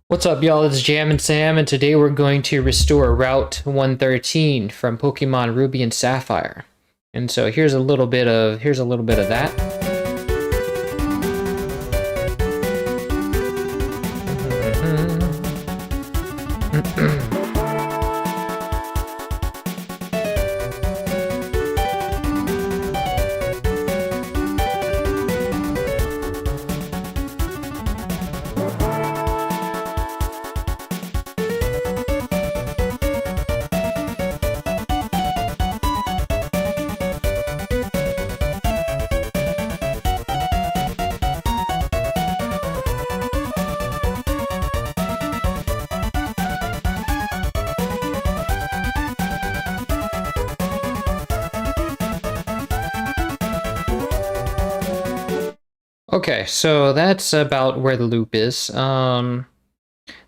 What's up, y'all? It's Jam and Sam, and today we're going to restore Route 113 from Pokemon Ruby and Sapphire. And so here's a little bit of that. Okay, so that's about where the loop is.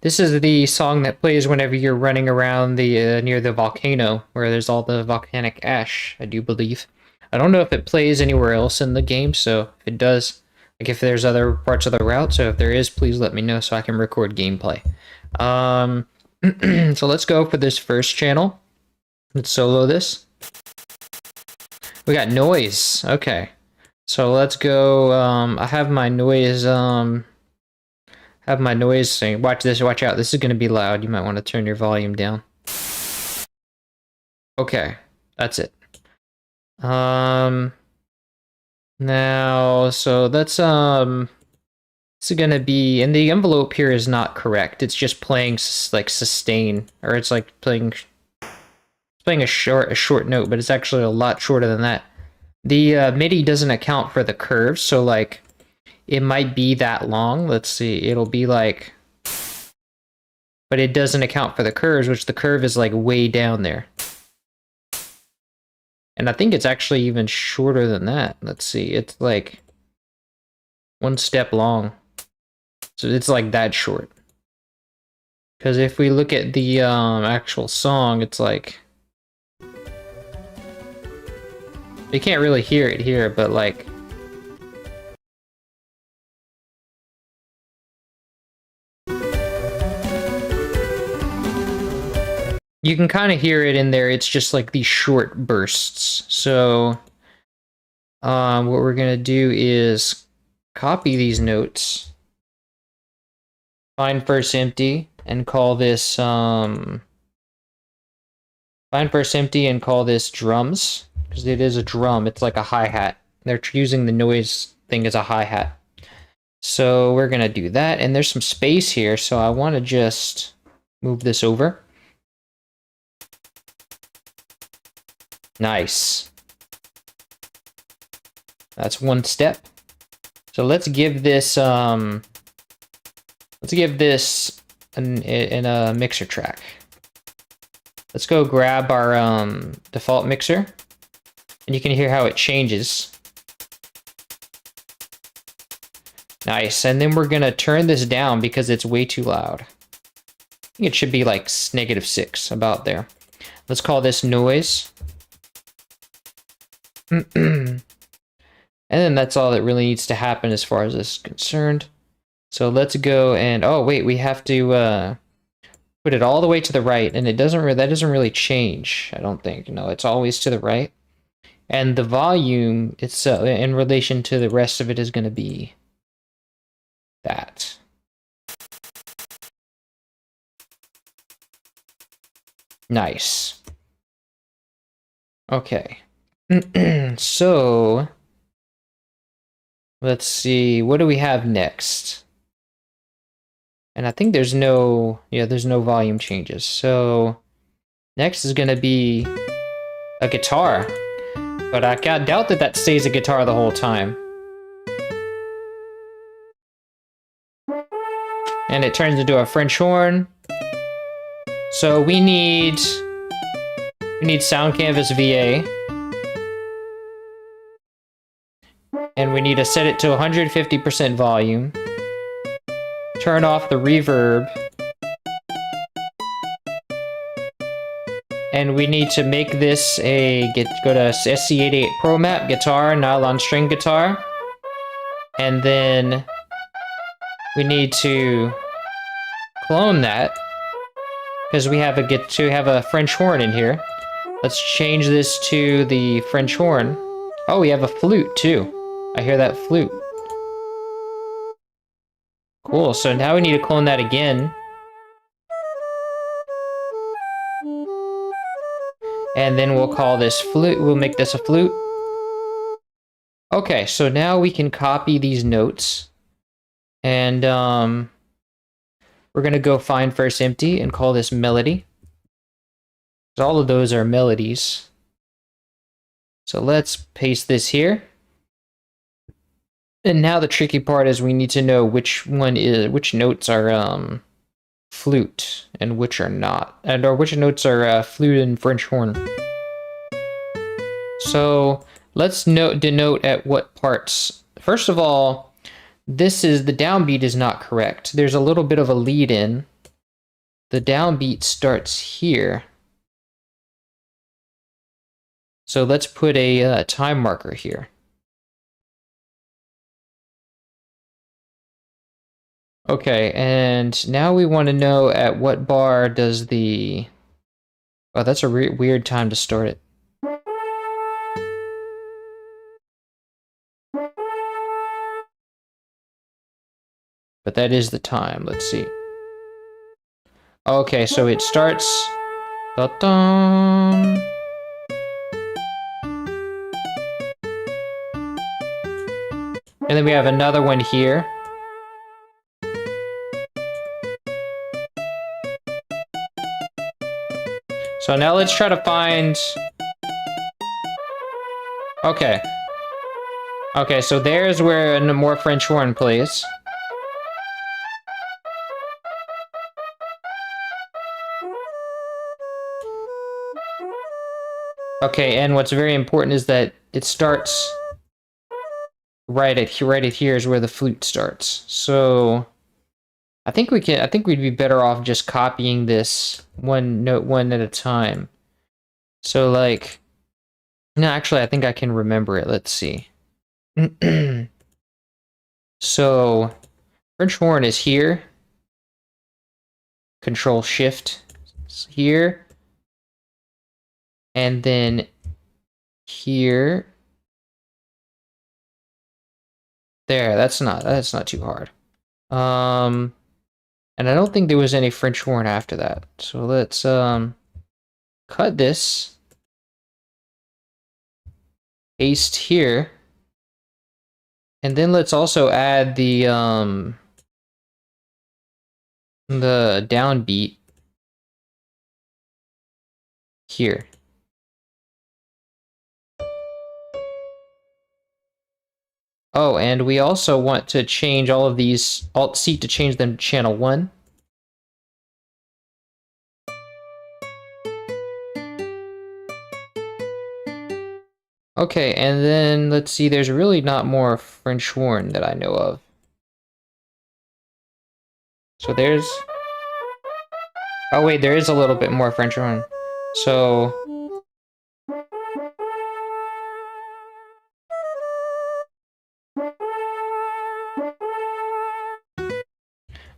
This is the song that plays whenever you're running around the near the volcano, where there's all the volcanic ash, I do believe. I don't know if it plays anywhere else in the game, so if it does, like if there's other parts of the route, so if there is, please let me know so I can record gameplay. So let's go for this first channel. Let's solo this. We got noise, okay. So let's go, I have my noise thing. Watch this, watch out. This is going to be loud. You might want to turn your volume down. Okay, that's it. Now, so that's, this is going to be, and the envelope here is not correct. It's just playing, like, sustain, or it's like playing a short note, but it's actually a lot shorter than that. The MIDI doesn't account for the curves, so like it might be that long. Let's see, it'll be like, but it doesn't account for the curves, which the curve is like way down there. And I think it's actually even shorter than that. Let's see, it's like 1 step long. So it's like that short. Because if we look at the actual song, it's like, you can't really hear it here, but like, you can kind of hear it in there. It's just like these short bursts. So what we're gonna do is copy these notes, find first empty, and call this find first empty and call this drums. Because it is a drum, it's like a hi-hat. They're using the noise thing as a hi-hat. So we're gonna do that, and there's some space here, so I want to just move this over. Nice. That's 1 step. So let's give this in a mixer track. Let's go grab our default mixer. And you can hear how it changes. Nice, and then we're gonna turn this down because it's way too loud. I think it should be like -6, about there. Let's call this noise. And then that's all that really needs to happen as far as this is concerned. So let's go and, oh wait, we have to put it all the way to the right, and that doesn't really change, I don't think. No, it's always to the right. And the volume, it's in relation to the rest of it, is going to be that. Nice. Okay. So, let's see. What do we have next? And I think there's no volume changes. So, next is going to be a guitar. But I doubt that stays a guitar the whole time. And it turns into a French horn. So we need Sound Canvas VA. And we need to set it to 150% volume. Turn off the reverb. And we need to make this go to SC88 Pro Map, guitar, nylon string guitar. And then we need to clone that because we have a French horn in here. Let's change this to the French horn. Oh, we have a flute too. I hear that flute. Cool, so now we need to clone that again. And then we'll call this flute, we'll make this a flute. Okay, so now we can copy these notes. And we're gonna go find first empty and call this melody. All of those are melodies. So let's paste this here. And now the tricky part is we need to know which notes are flute and which are not, or which notes are flute and French horn. So let's denote at what parts. First of all, the downbeat is not correct. There's a little bit of a lead in. The downbeat starts here. So let's put a time marker here. Okay, and now we want to know at what bar does the... Oh, that's a weird time to start it. But that is the time. Let's see. Okay, so it starts... Da-dum. And then we have another one here. So now let's try to find... Okay. Okay, so there's where a more French horn plays. Okay, and what's very important is that it starts right at here is where the flute starts. So I think we'd be better off just copying this one at a time. So like, no, actually I think I can remember it. Let's see. So French horn is here. Control Shift here. And then here. There, that's not too hard. And I don't think there was any French horn after that. So let's cut this. Paste here. And then let's also add the downbeat here. Oh, and we also want to change all of these, Alt-C to change them to channel 1. Okay, and then let's see, there's really not more French horn that I know of. So there's... Oh wait, there is a little bit more French horn. So...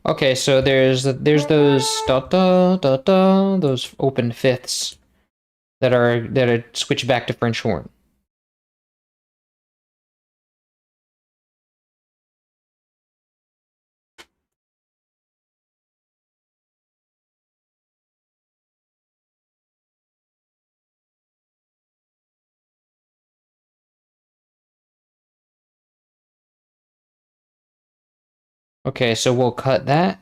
Okay, so there's those those open fifths that are switched back to French horn. Okay, so we'll cut that.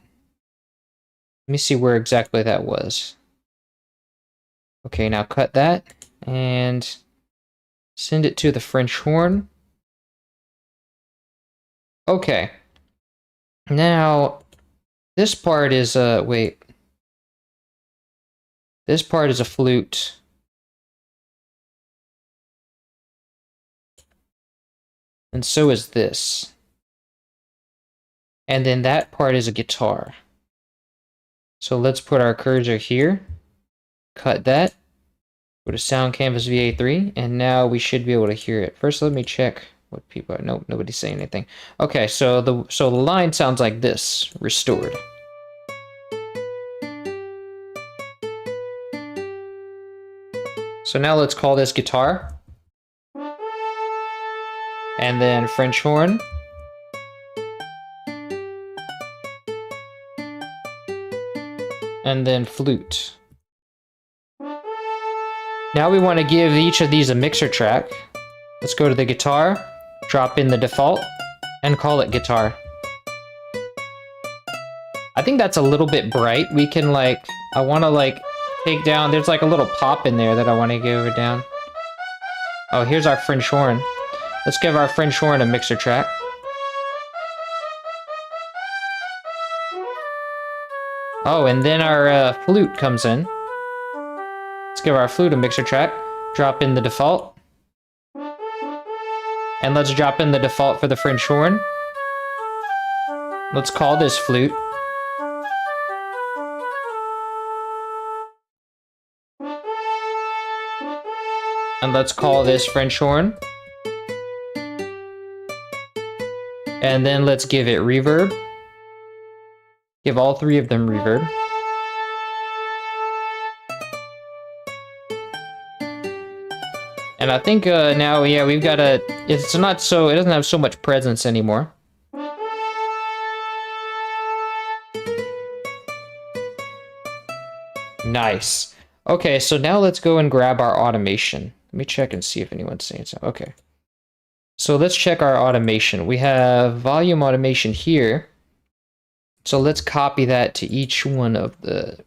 Let me see where exactly that was. Okay, now cut that and send it to the French horn. Okay. Now, this part is wait. This part is a flute. And so is this. And then that part is a guitar. So let's put our cursor here. Cut that. Go to Sound Canvas VA3, and now we should be able to hear it. First, let me check what people are. Nope, nobody's saying anything. Okay, so the line sounds like this, restored. So now let's call this guitar. And then French horn. And then flute. Now we want to give each of these a mixer track. Let's go to the guitar, drop in the default, and call it guitar. I think that's a little bit bright. We can I want to take down, there's like a little pop in there that I want to give down. Oh, here's our French horn. Let's give our French horn a mixer track. Oh, and then our flute comes in. Let's give our flute a mixer track. Drop in the default. And let's drop in the default for the French horn. Let's call this flute. And let's call this French horn. And then let's give it reverb. Give all three of them reverb. And I think now, yeah, we've got it doesn't have so much presence anymore. Nice. Okay, so now let's go and grab our automation. Let me check and see if anyone's saying so. Okay. So let's check our automation. We have volume automation here. So let's copy that to each of the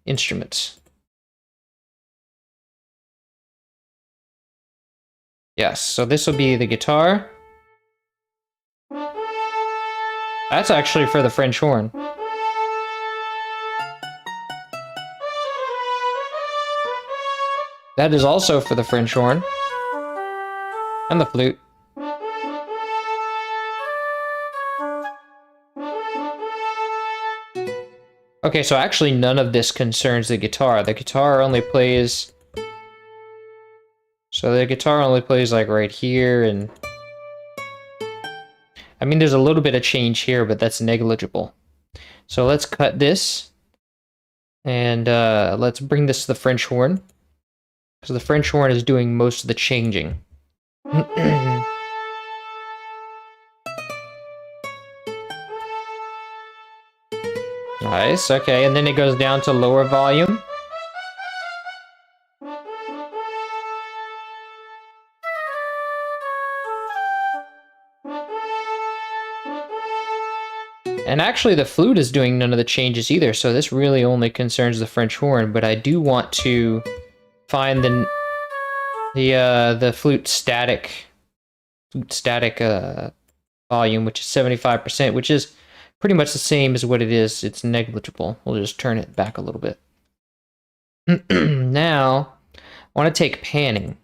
instruments. Yes, so this will be the guitar. That's actually for the French horn. That is also for the French horn. And the flute. Okay, so actually none of this concerns the guitar. The guitar only plays... So the guitar only plays like right here, and... I mean, there's a little bit of change here, but that's negligible. So let's cut this. And let's bring this to the French horn. Because the French horn is doing most of the changing. Nice, okay, and then it goes down to lower volume. And actually the flute is doing none of the changes either, so this really only concerns the French horn, but I do want to find the flute static volume, which is 75%, which is pretty much the same as what it is. It's negligible. We'll just turn it back a little bit. Now, I want to take panning.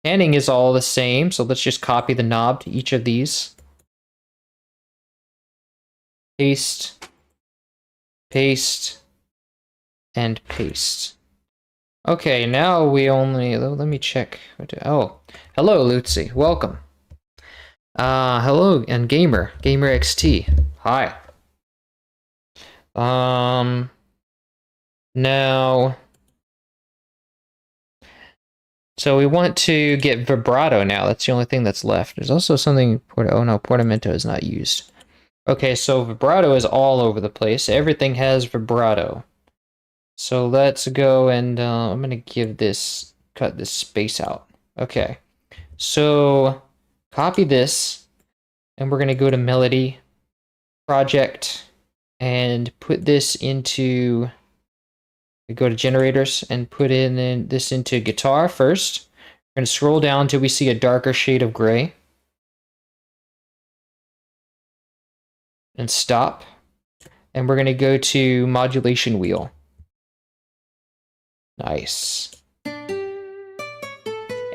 Panning is all the same, so let's just copy the knob to each of these. Paste, paste, and paste. Okay, now we only... Let me check. Oh, hello, Lucy. Welcome. Hello, and Gamer XT. Hi. Now... So we want to get vibrato now. That's the only thing that's left. There's also something... Oh no, portamento is not used. Okay, so vibrato is all over the place. Everything has vibrato. So let's go and I'm gonna cut this space out. Okay, so copy this, and we're gonna go to Melody, Project, and put this into. We go to Generators and put this into Guitar first. We're gonna scroll down until we see a darker shade of gray, and stop. And we're gonna go to Modulation Wheel. Nice.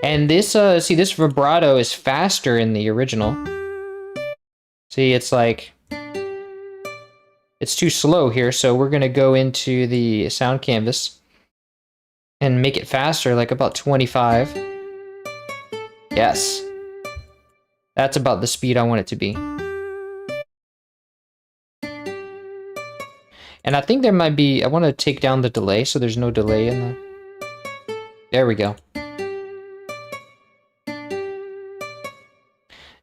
And this, see, this vibrato is faster in the original. See, it's like, it's too slow here, so we're gonna go into the sound canvas, and make it faster, like about 25. Yes. That's about the speed I want it to be. And I think there might be, I want to take down the delay so there's no delay in the... There we go.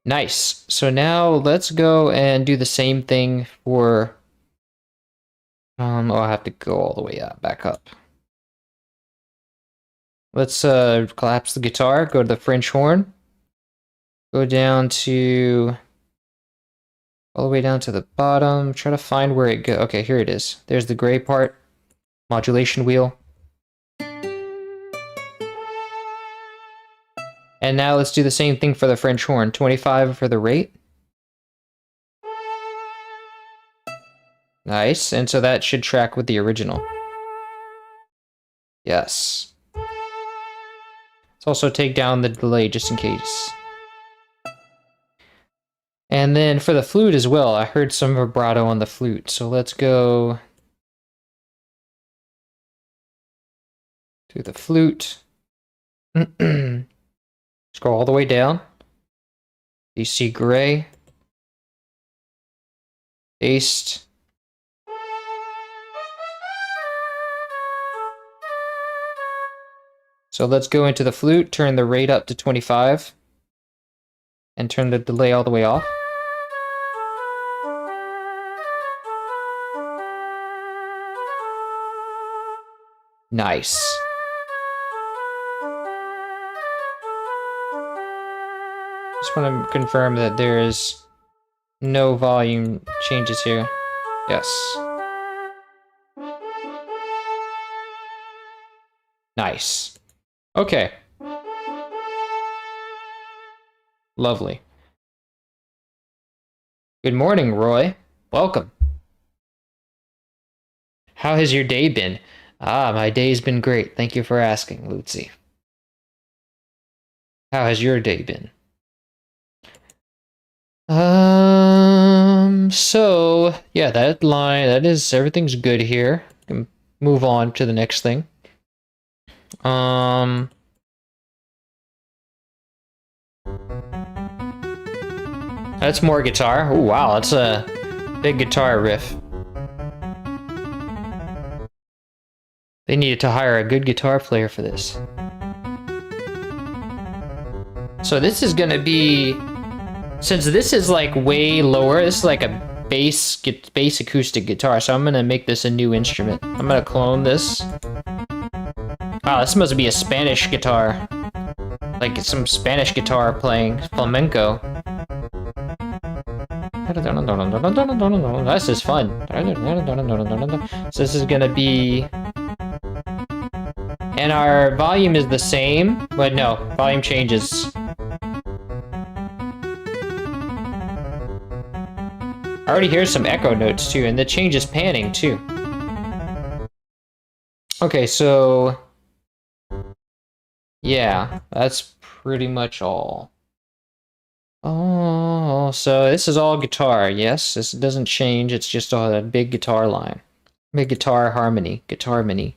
Nice. So now let's go and do the same thing for... oh, I have to go all the way up, back up. Let's collapse the guitar, go to the French horn. Go down to... all the way down to the bottom. Try to find where it goes. Okay, here it is. There's the gray part. Modulation wheel. And now let's do the same thing for the French horn. 25 for the rate. Nice. And so that should track with the original. Yes. Let's also take down the delay just in case. And then for the flute as well, I heard some vibrato on the flute. So let's go to the flute. Scroll all the way down. You see gray. Paste. So let's go into the flute, turn the rate up to 25, and turn the delay all the way off. Nice. Just want to confirm that there is no volume changes here. Yes. Nice. Okay. Lovely. Good morning, Roy. Welcome. How has your day been? Ah, my day's been great. Thank you for asking, Lucy. How has your day been? So, yeah, that line, everything's good here. Can move on to the next thing. That's more guitar. Oh, wow, that's a big guitar riff. They needed to hire a good guitar player for this. So this is gonna be, since this is like way lower, this is like a bass acoustic guitar, so I'm gonna make this a new instrument. I'm gonna clone this. Wow, this must be a Spanish guitar. Like some Spanish guitar playing flamenco. This is fun. So this is gonna be... And our volume is the same, but no, volume changes. I already hear some echo notes too, and the change is panning too. Okay, so... yeah, that's pretty much all. Oh, so this is all guitar, yes? This doesn't change, it's just a big guitar line. Big guitar harmony, guitar mini.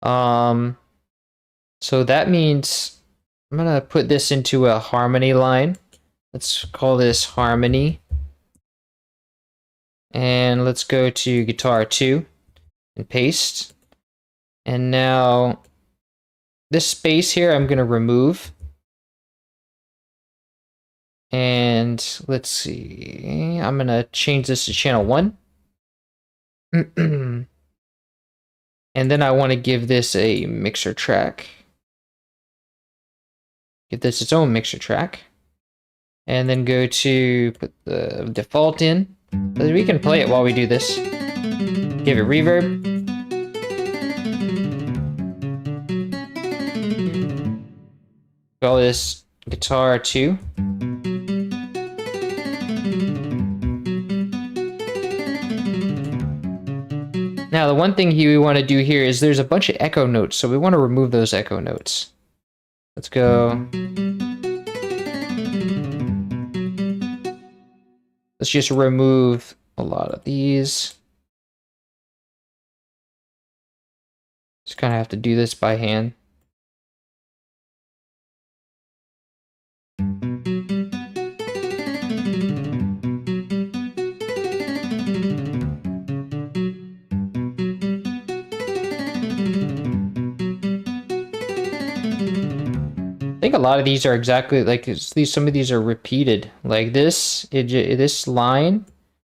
So that means I'm gonna put this into a harmony line. Let's call this harmony. And let's go to guitar 2 and paste. And now this space here I'm gonna remove. And let's see, I'm gonna change this to channel 1. And then I want to give this a mixer track. Give this its own mixer track. And then go to put the default in. We can play it while we do this. Give it reverb. Call this guitar 2. Now, the one thing we want to do here is there's a bunch of echo notes, so we want to remove those echo notes. Let's go. Let's just remove a lot of these. Just kind of have to do this by hand. I think a lot of these are exactly like these. Some of these are repeated. Like this line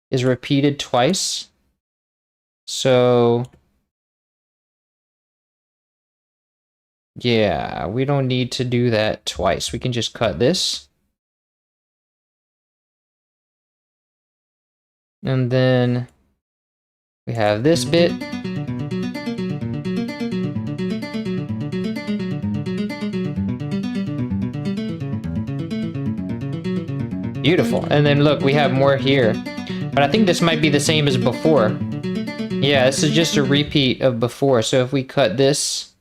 is repeated twice. So yeah, we don't need to do that twice. We can just cut this. And then we have this bit. Beautiful. And then look, we have more here. But I think this might be the same as before. Yeah, this is just a repeat of before. So if we cut this,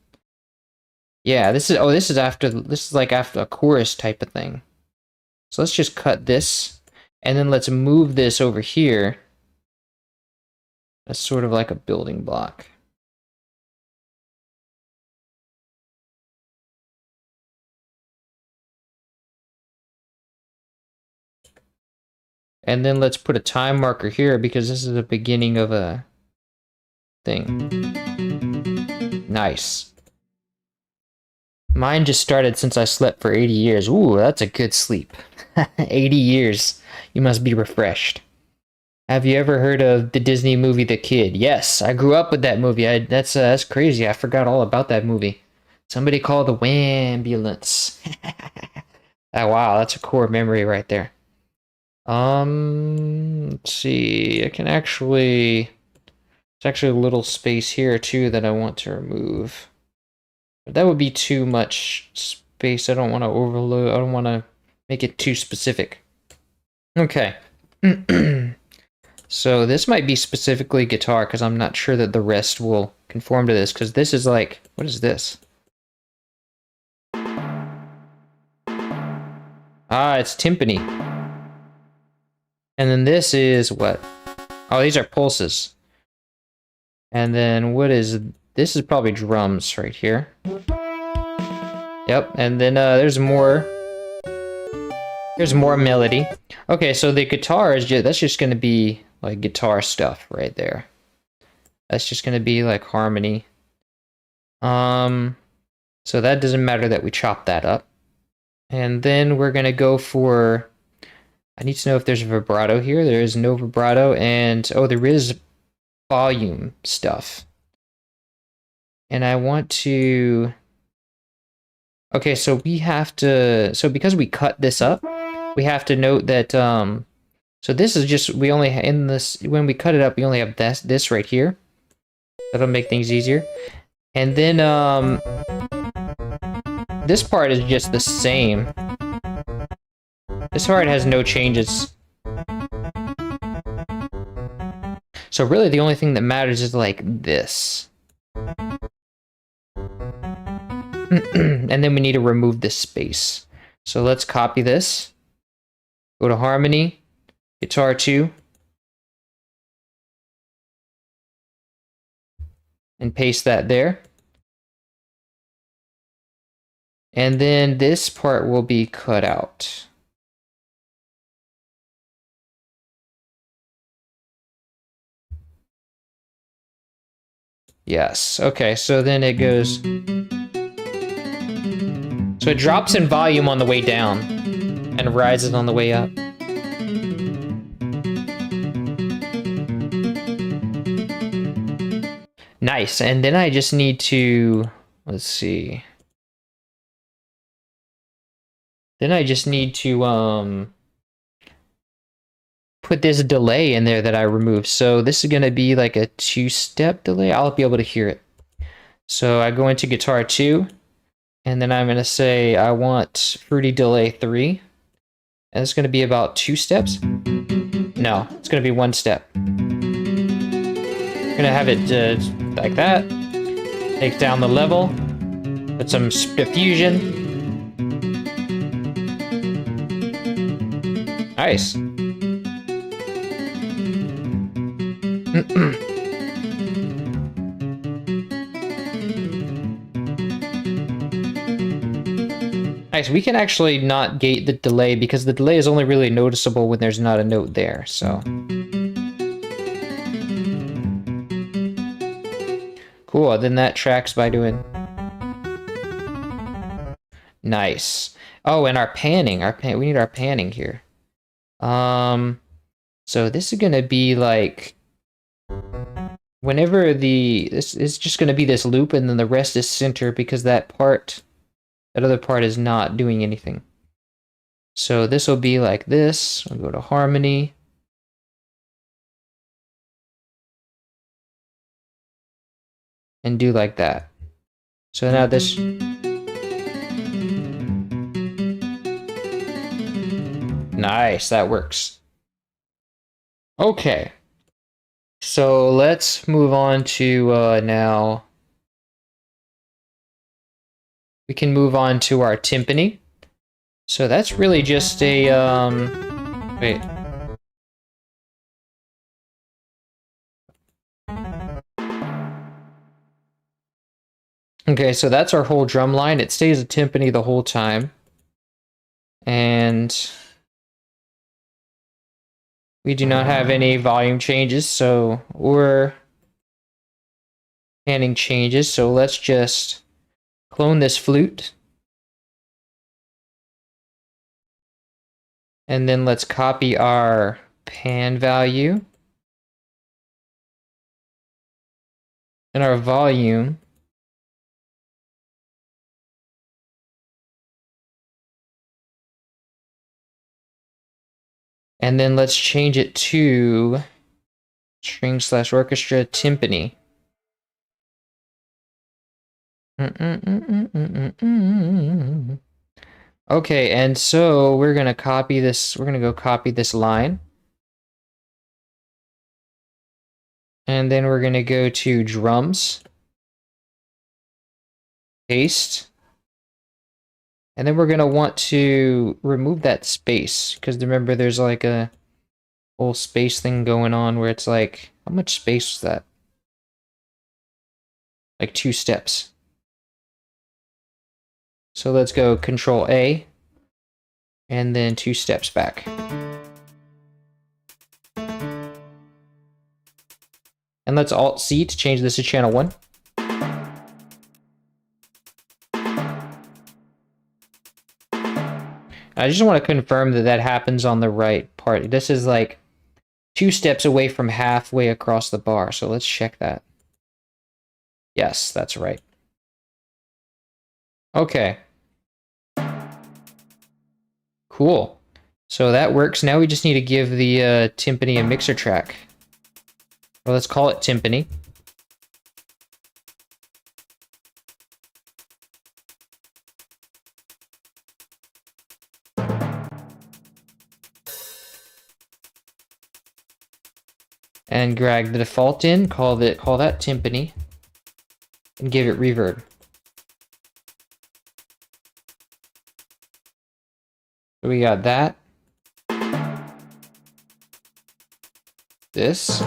yeah, this is this is like after a chorus type of thing. So let's just cut this, and then let's move this over here. That's sort of like a building block. And then let's put a time marker here because this is the beginning of a thing. Nice. Mine just started since I slept for 80 years. Ooh, that's a good sleep. 80 years. You must be refreshed. Have you ever heard of the Disney movie The Kid? Yes, I grew up with that movie. That's crazy. I forgot all about that movie. Somebody call the Wambulance. Oh, wow, that's a core memory right there. Let's see. I can actually... There's actually a little space here, too, that I want to remove. But that would be too much space. I don't want to overload. I don't want to make it too specific. Okay. So this might be specifically guitar, because I'm not sure that the rest will conform to this, because this is like... What is this? Ah, it's timpani. And then this is what? Oh, these are pulses. And then what is... This is probably drums right here. Yep, and then there's more... There's more melody. Okay, so the guitar is just... That's just going to be like guitar stuff right there. That's just going to be like harmony. So that doesn't matter that we chop that up. And then we're going to go for... I need to know if there's vibrato here. There is no vibrato, and oh, there is volume stuff. And I want to... Okay, so we have to... So because we cut this up, we have to note that... So this is just... We only... In this... When we cut it up, we only have this right here. That'll make things easier. And then, this part is just the same. This part has no changes. So really the only thing that matters is like this. And then we need to remove this space. So let's copy this. Go to Harmony, Guitar 2. And paste that there. And then this part will be cut out. Yes, okay, so then it goes... So it drops in volume on the way down, and rises on the way up. Nice, and then I just need to... Let's see... Then I just need to, put this delay in there that I removed. So this is going to be like a 2-step delay. I'll be able to hear it. So I go into Guitar 2, and then I'm going to say I want Fruity Delay 3. And it's going to be about 2 steps. No, it's going to be 1 step. I'm going to have it like that. Take down the level. Put some diffusion. Nice. Nice, we can actually not gate the delay because the delay is only really noticeable when there's not a note there, so. Cool, then that tracks by doing... Nice. Oh, and our panning, we need our panning here. So this is gonna be like... Whenever this is just gonna be this loop and then the rest is center because that other part is not doing anything. So this will be like this. We'll go to harmony. And do like that. So now this... Nice, that works. Okay. So let's move on to now... We can move on to our timpani. So that's really just a, wait. Okay, so that's our whole drum line. It stays a timpani the whole time. And we do not have any volume changes, or panning changes. So let's just clone this flute. And then let's copy our pan value. And our volume. And then let's change it to string/orchestra timpani. Okay, and so we're gonna copy this. We're gonna go copy this line. And then we're gonna go to drums. Paste. And then we're gonna want to remove that space, because remember there's like a whole space thing going on where it's like, how much space was that? Like 2 steps. So let's go Control A, and then 2 steps back. And let's Alt C to change this to channel 1. I just want to confirm that that happens on the right part. This is like 2 steps away from halfway across the bar, so let's check that. Yes, that's right. Okay. Cool. So that works. Now we just need to give the timpani a mixer track. Well, let's call it timpani. And drag the default in, call that timpani, and give it reverb. So we got that. This.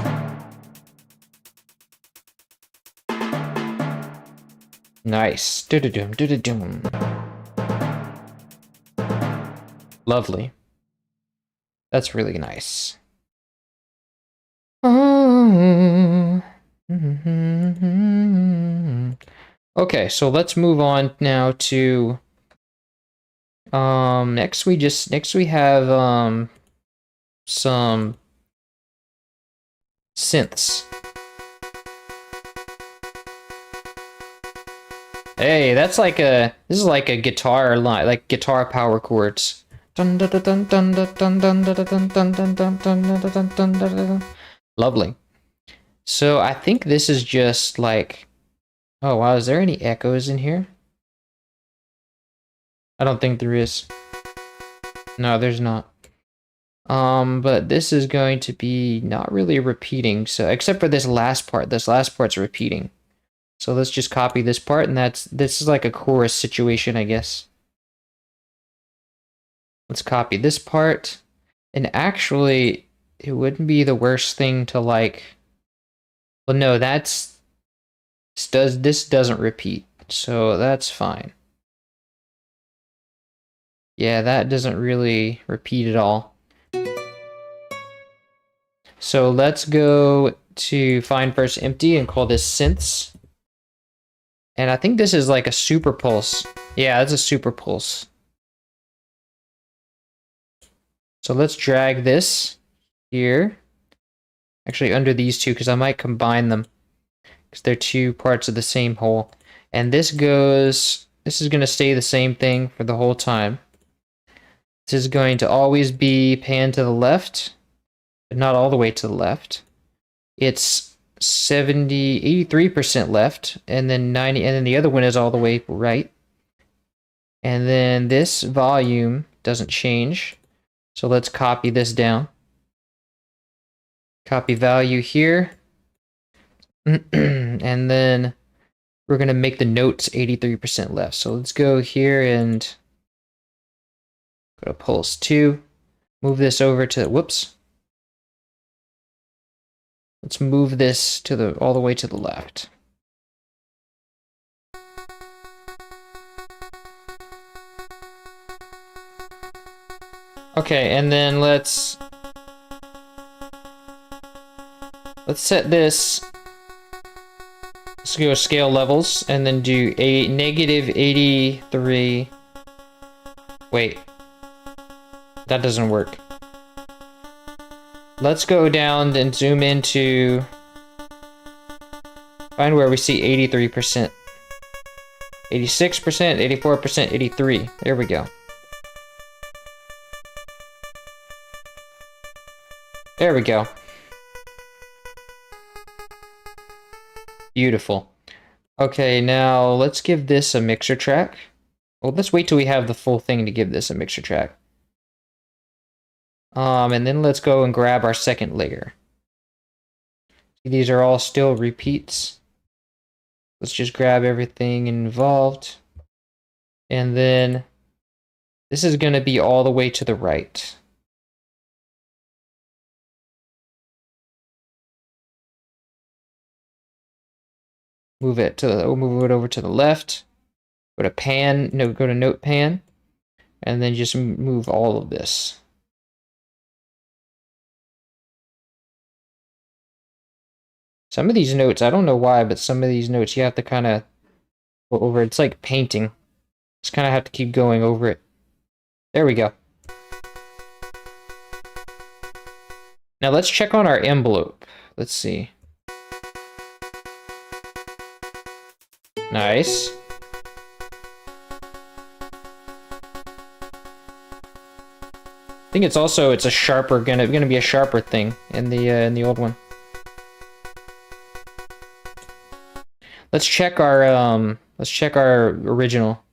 Nice. Do-do-doom, do-do-doom. Lovely. That's really nice. Okay, so let's move on now to next we have some synths. Hey, this is like a guitar line, like guitar power chords. Lovely. So I think this is just like, oh wow, is there any echoes in here? I don't think there is. No, there's not. But this is going to be not really repeating, so except for this last part. This last part's repeating. So let's just copy this part, and this is like a chorus situation, I guess. Let's copy this part. And actually, it wouldn't be the worst thing to like... Well, no, this doesn't repeat, so that's fine. Yeah, that doesn't really repeat at all. So let's go to find first empty and call this synths. And I think this is like a super pulse. Yeah, it's a super pulse. So let's drag this here. Actually, under these two, because I might combine them. Because they're two parts of the same whole. And this goes... This is going to stay the same thing for the whole time. This is going to always be pan to the left, but not all the way to the left. It's 83% left, and then 90, and then the other one is all the way right. And then this volume doesn't change. So let's copy this down. Copy value here. And then we're going to make the notes 83% left. So let's go here and go to pulse 2. Move this over to, whoops. Let's move this to the all the way to the left. Okay, and then let's set this. Let's go scale levels and then do a negative 83. Wait, that doesn't work. Let's go down and zoom into, find where we see 83%, 86%, 84%, 83. There we go. There we go. Beautiful. Okay, now let's give this a mixer track. Well, let's wait till we have the full thing to give this a mixer track. And then let's go and grab our second layer. These are all still repeats. Let's just grab everything involved. And then this is going to be all the way to the right. Move it over to the left. Go to pan, no, go to note pan. And then just move all of this. Some of these notes, I don't know why, but some of these notes you have to kind of go over. It's like painting. Just kind of have to keep going over it. There we go. Now let's check on our envelope. Let's see. Nice. I think it's also, it's a sharper, gonna be a sharper thing in the old one. Let's check our original.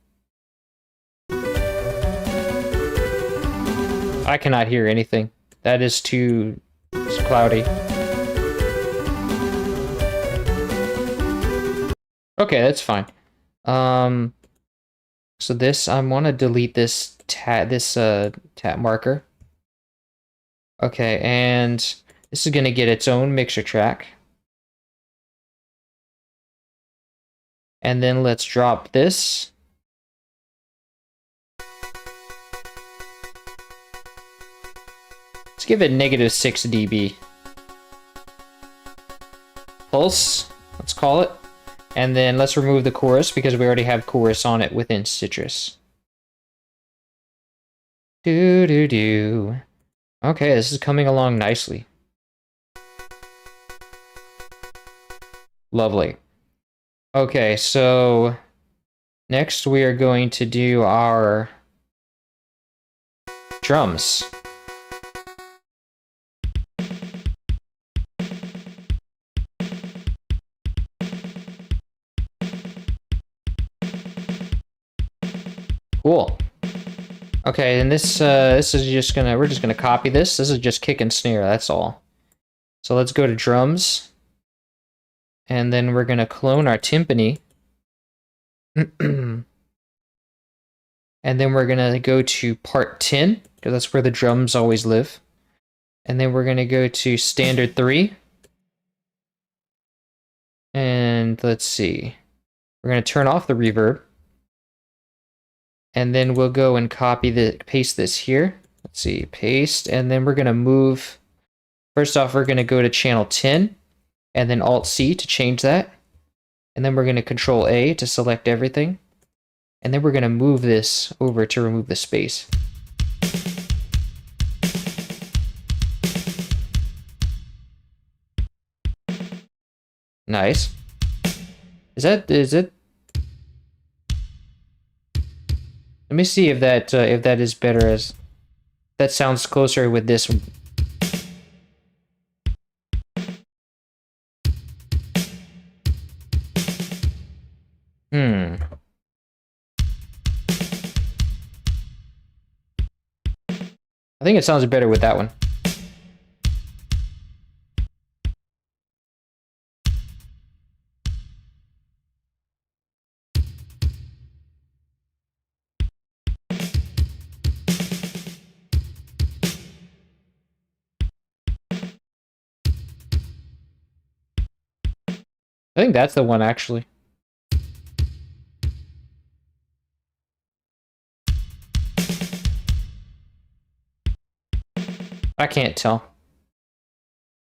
I cannot hear anything. That is too cloudy. Okay, that's fine. So this, I want to delete this tab marker. Okay, and this is gonna get its own mixer track. And then let's drop this. Let's give it negative 6 dB. Pulse, let's call it. And then let's remove the chorus because we already have chorus on it within Citrus. Do. Okay, this is coming along nicely. Lovely. Okay, so next we are going to do our drums. Cool. Okay, and this is just gonna, we're just gonna copy this. This is just kick and snare, that's all. So let's go to drums. And then we're gonna clone our timpani. And then we're gonna go to part 10, because that's where the drums always live. And then we're gonna go to standard 3. And let's see. We're gonna turn off the reverb. And then we'll go and paste this here. Let's see, paste, and then we're gonna move. First off, we're gonna go to channel 10, and then Alt C to change that. And then we're gonna Control A to select everything. And then we're gonna move this over to remove the space. Nice. Is it? Let me see if that is better as that sounds closer with this one. I think it sounds better with that one. I think that's the one, actually. I can't tell.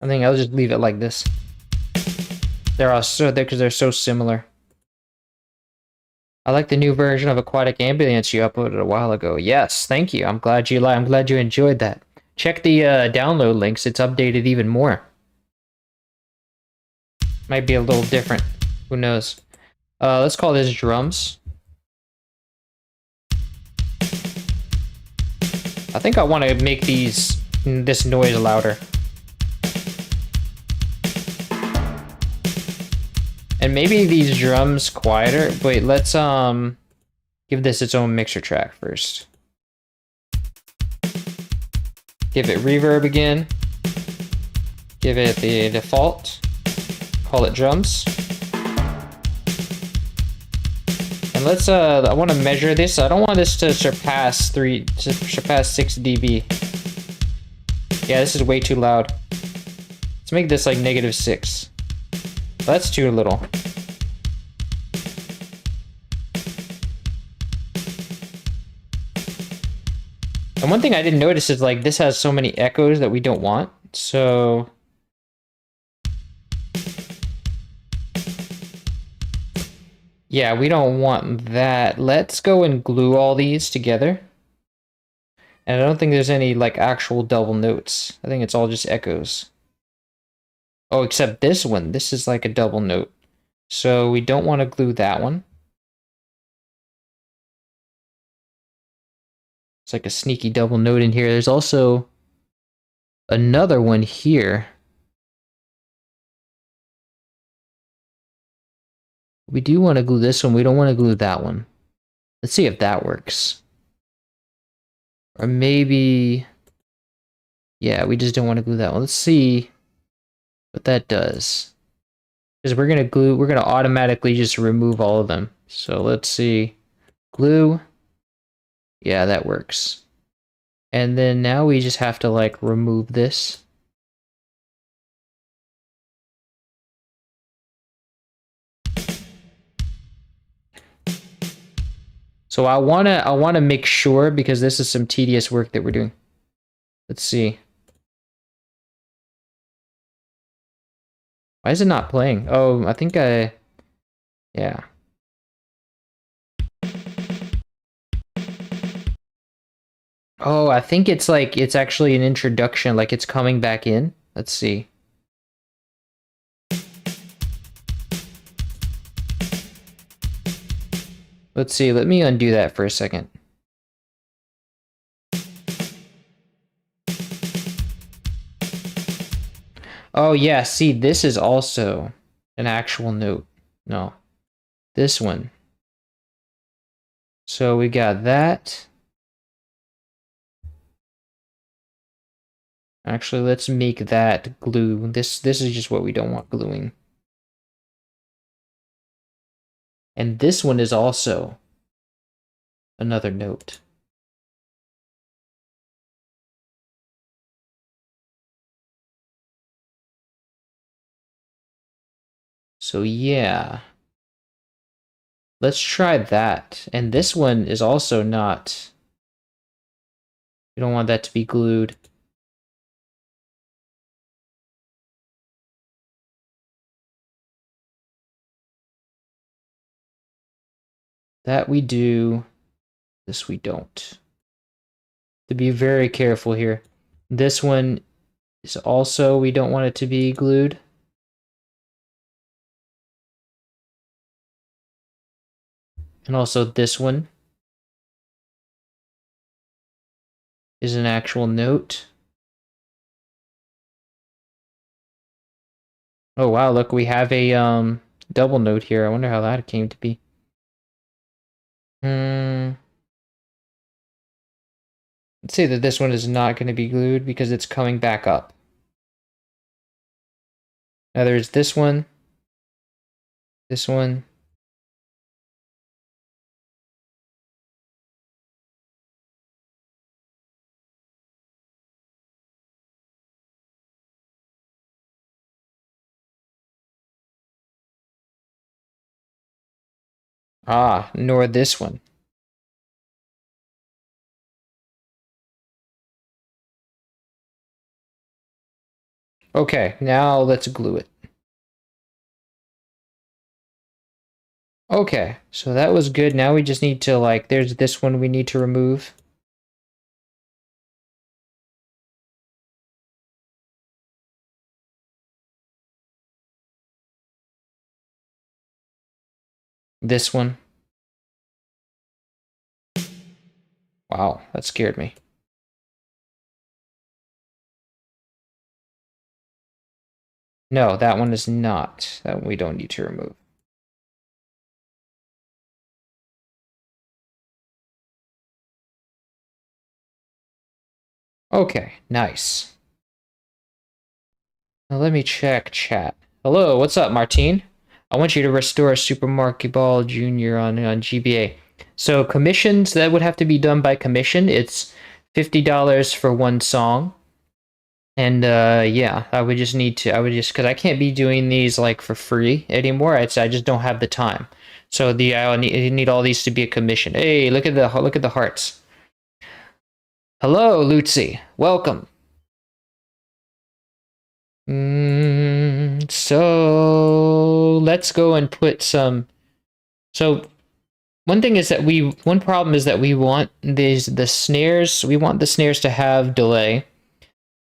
I think I'll just leave it like this. They're all so there because they're so similar. I like the new version of Aquatic Ambience you uploaded a while ago. Yes, thank you. I'm glad you enjoyed that. Check the download links. It's updated even more. Might be a little different. Who knows? Let's call this drums. I think I want to make this noise louder. And maybe these drums quieter. Wait, let's give this its own mixer track first. Give it reverb again. Give it the default. Call it drums. And let's I want to measure this. I don't want this to surpass 6 dB. Yeah, this is way too loud. Let's make this like -6. That's too little. And one thing I didn't notice is like this has so many echoes that we don't want. So yeah, we don't want that. Let's go and glue all these together. And I don't think there's any like actual double notes. I think it's all just echoes. Oh, except this one. This is like a double note. So we don't want to glue that one. It's like a sneaky double note in here. There's also another one here. We do want to glue this one. We don't want to glue that one. Let's see if that works. Or maybe... yeah, we just don't want to glue that one. Let's see what that does. Because we're going to automatically just remove all of them. So let's see. Glue. Yeah, that works. And then now we just have to like remove this. So I wanna make sure, because this is some tedious work that we're doing. Let's see. Why is it not playing? Oh, I think yeah. Oh, I think it's like, it's actually an introduction, like it's coming back in. Let's see. Let's see, let me undo that for a second. Oh yeah, see, this is also an actual note. No, this one. So we got that. Actually, let's make that glue. This is just what we don't want gluing. And this one is also another note. So yeah. Let's try that. And this one is also not... We don't want that to be glued. That we do. This we don't. To be very careful here. This one is also, we don't want it to be glued. And also this one is an actual note. Oh wow, look, we have a double note here. I wonder how that came to be. Let's say that this one is not going to be glued because it's coming back up. Now there's this one. This one. Ah, nor this one. Okay, now let's glue it. Okay, so that was good. Now we just need to, like, there's this one we need to remove. This one. Wow, that scared me. No, that one is not. That one we don't need to remove. Okay, nice. Now let me check chat. Hello, what's up, Martine? I want you to restore Super Marky Ball Jr. on GBA. So commissions, that would have to be done by commission. It's $50 for one song. And yeah, I would just, because I can't be doing these like for free anymore. I just don't have the time. So I need all these to be a commission. Hey, look at the hearts. Hello, Lucy. Welcome. So let's go and put some. So one problem is that we want the snares. We want the snares to have delay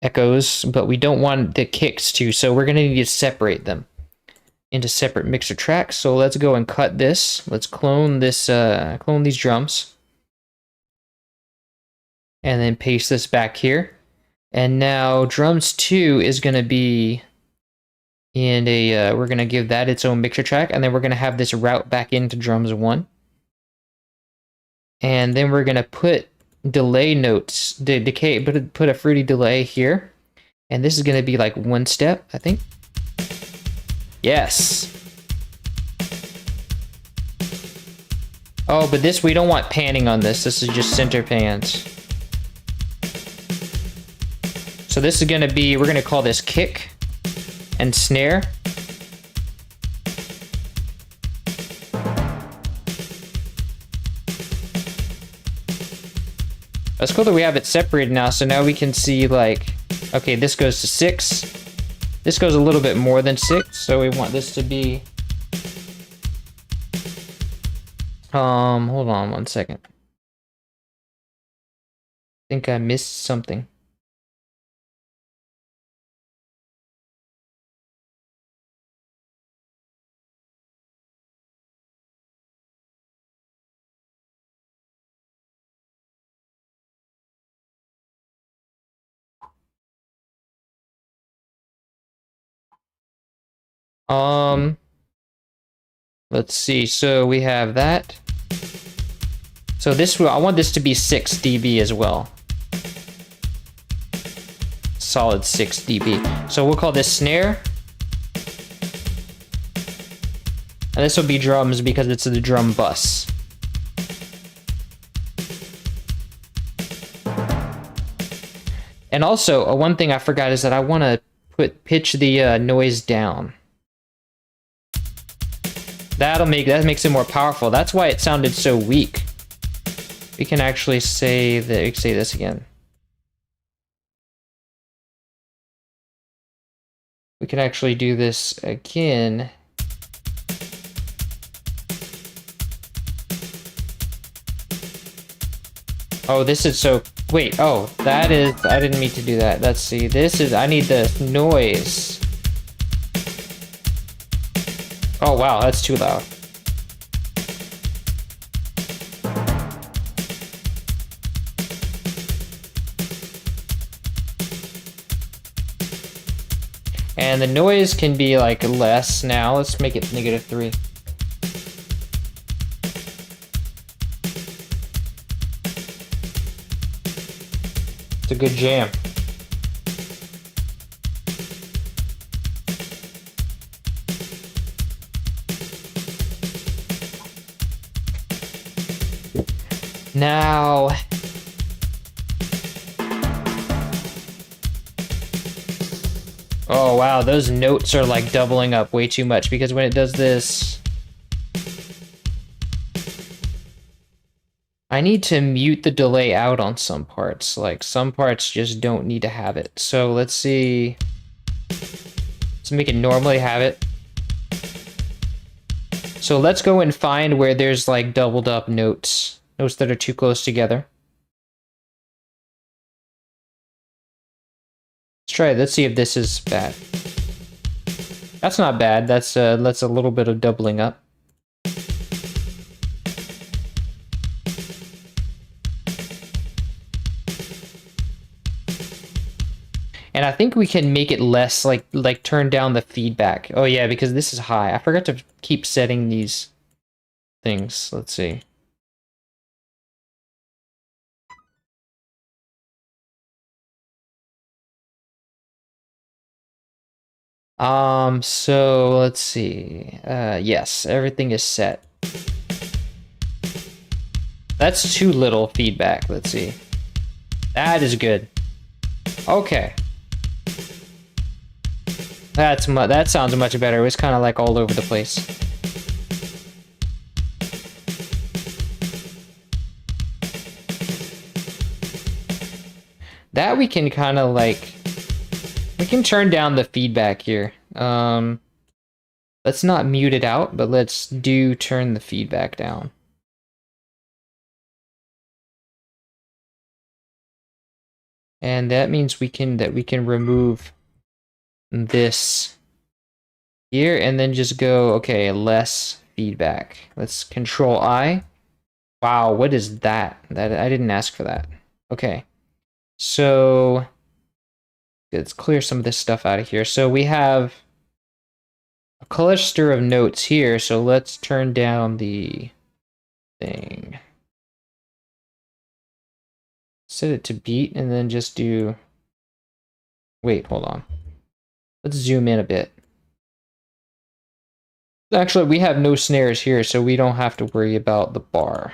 echoes, but we don't want the kicks to. So we're gonna need to separate them into separate mixer tracks. So let's go and cut this. Let's clone this. Clone these drums, and then paste this back here. And now drums 2 is going to be in a, we're going to give that its own mixer track, and then we're going to have this route back into drums 1. And then we're going to put delay notes, put a fruity delay here. And this is going to be like one step, I think. Yes. Oh, but this, we don't want panning on this. This is just center pans. So this is going to be, we're going to call this kick and snare. That's cool that we have it separated now. So now we can see, like, okay, this goes to 6. This goes a little bit more than 6. So we want this to be, hold on one second. I think I missed something. Let's see. So we have that. So this, I want this to be 6 dB as well. Solid 6 dB. So we'll call this snare. And this will be drums because it's the drum bus. And also, one thing I forgot is that I want to pitch the noise down. That makes it more powerful. That's why it sounded so weak. We can actually say this again. We can actually do this again. Oh, this is so... Wait, oh, that is... I didn't mean to do that. Let's see. This is... I need the noise. Oh, wow, that's too loud. And the noise can be like less now. Let's make it -3. It's a good jam. Now... Oh wow, those notes are like doubling up way too much because when it does this... I need to mute the delay out on some parts. Like some parts just don't need to have it. So let's see. Let's make it normally have it. So let's go and find where there's like doubled up notes. Notes that are too close together. Let's try it. Let's see if this is bad. That's not bad. That's a little bit of doubling up. And I think we can make it less, like turn down the feedback. Oh yeah, because this is high. I forgot to keep setting these things. Let's see. So let's see. Yes, everything is set. That's too little feedback. Let's see. That is good. Okay. That sounds much better. It was kind of like all over the place. That we can kind of like... We can turn down the feedback here. Let's not mute it out, but let's turn the feedback down. And that means we can remove this here and then just go, okay, less feedback. Let's Control I. Wow, what is that? I didn't ask for that. Okay. So let's clear some of this stuff out of here. So we have a cluster of notes here, so let's turn down the thing. Set it to beat and then just do... Wait, hold on. Let's zoom in a bit. Actually, we have no snares here, so we don't have to worry about the bar.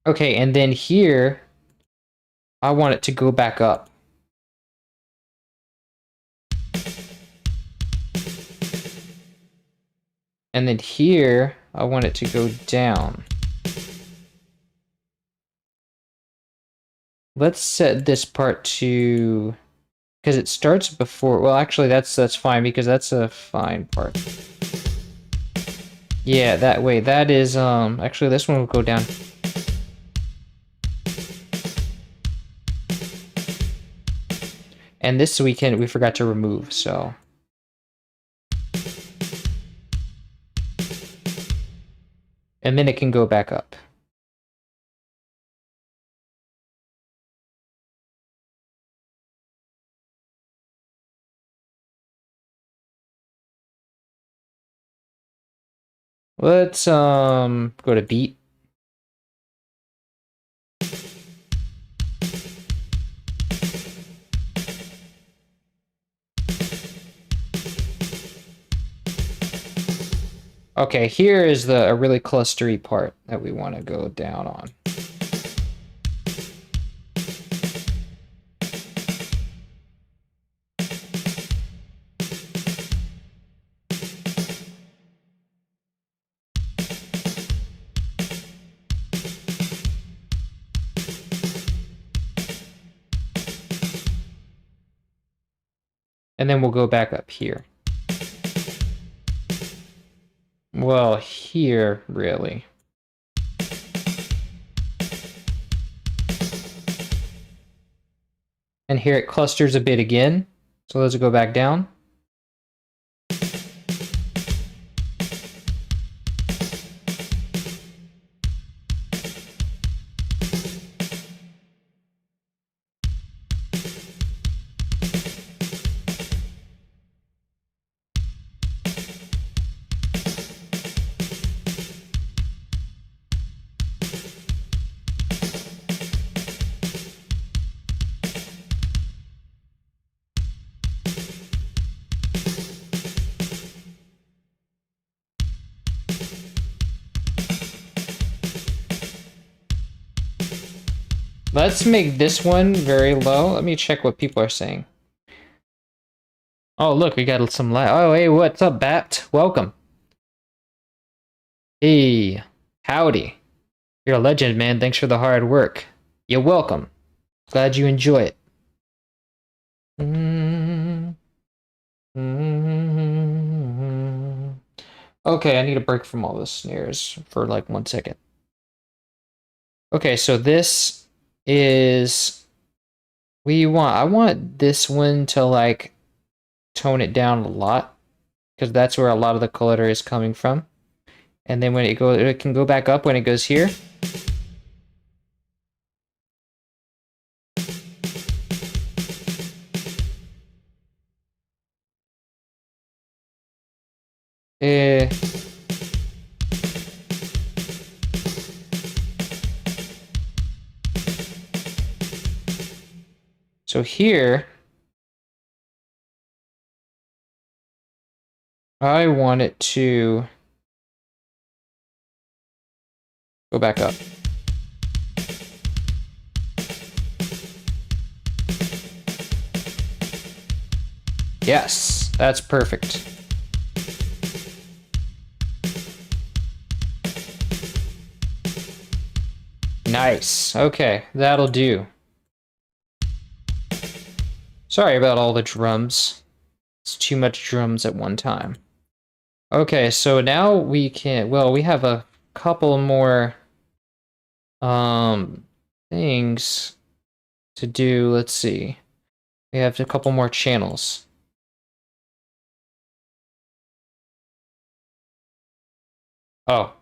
Okay, and then here, I want it to go back up. And then here, I want it to go down. Let's set this part to... Because it starts before... Well, actually, that's fine, because that's a fine part. Yeah, that way. That is... Actually, this one will go down. And this we forgot to remove, so... And then it can go back up. Let's go to beat. Okay, here is a really clustery part that we want to go down on. And then we'll go back up here. Well, here, really. And here it clusters a bit again. So let's go back down. Let's make this one very low. Let me check what people are saying. Oh, look, we got some light. Oh, hey, what's up, Bat? Welcome. Hey, howdy. You're a legend, man. Thanks for the hard work. You're welcome. Glad you enjoy it. Okay, I need a break from all the snares for like 1 second. Okay, so this is I want this one to like tone it down a lot because that's where a lot of the color is coming from. And then when it can go back up when it goes here. So here, I want it to go back up. Yes, that's perfect. Nice. Okay, that'll do. Sorry about all the drums. It's too much drums at one time. Okay, so now we can, well, we have a couple more things to do. Let's see. We have a couple more channels. Oh.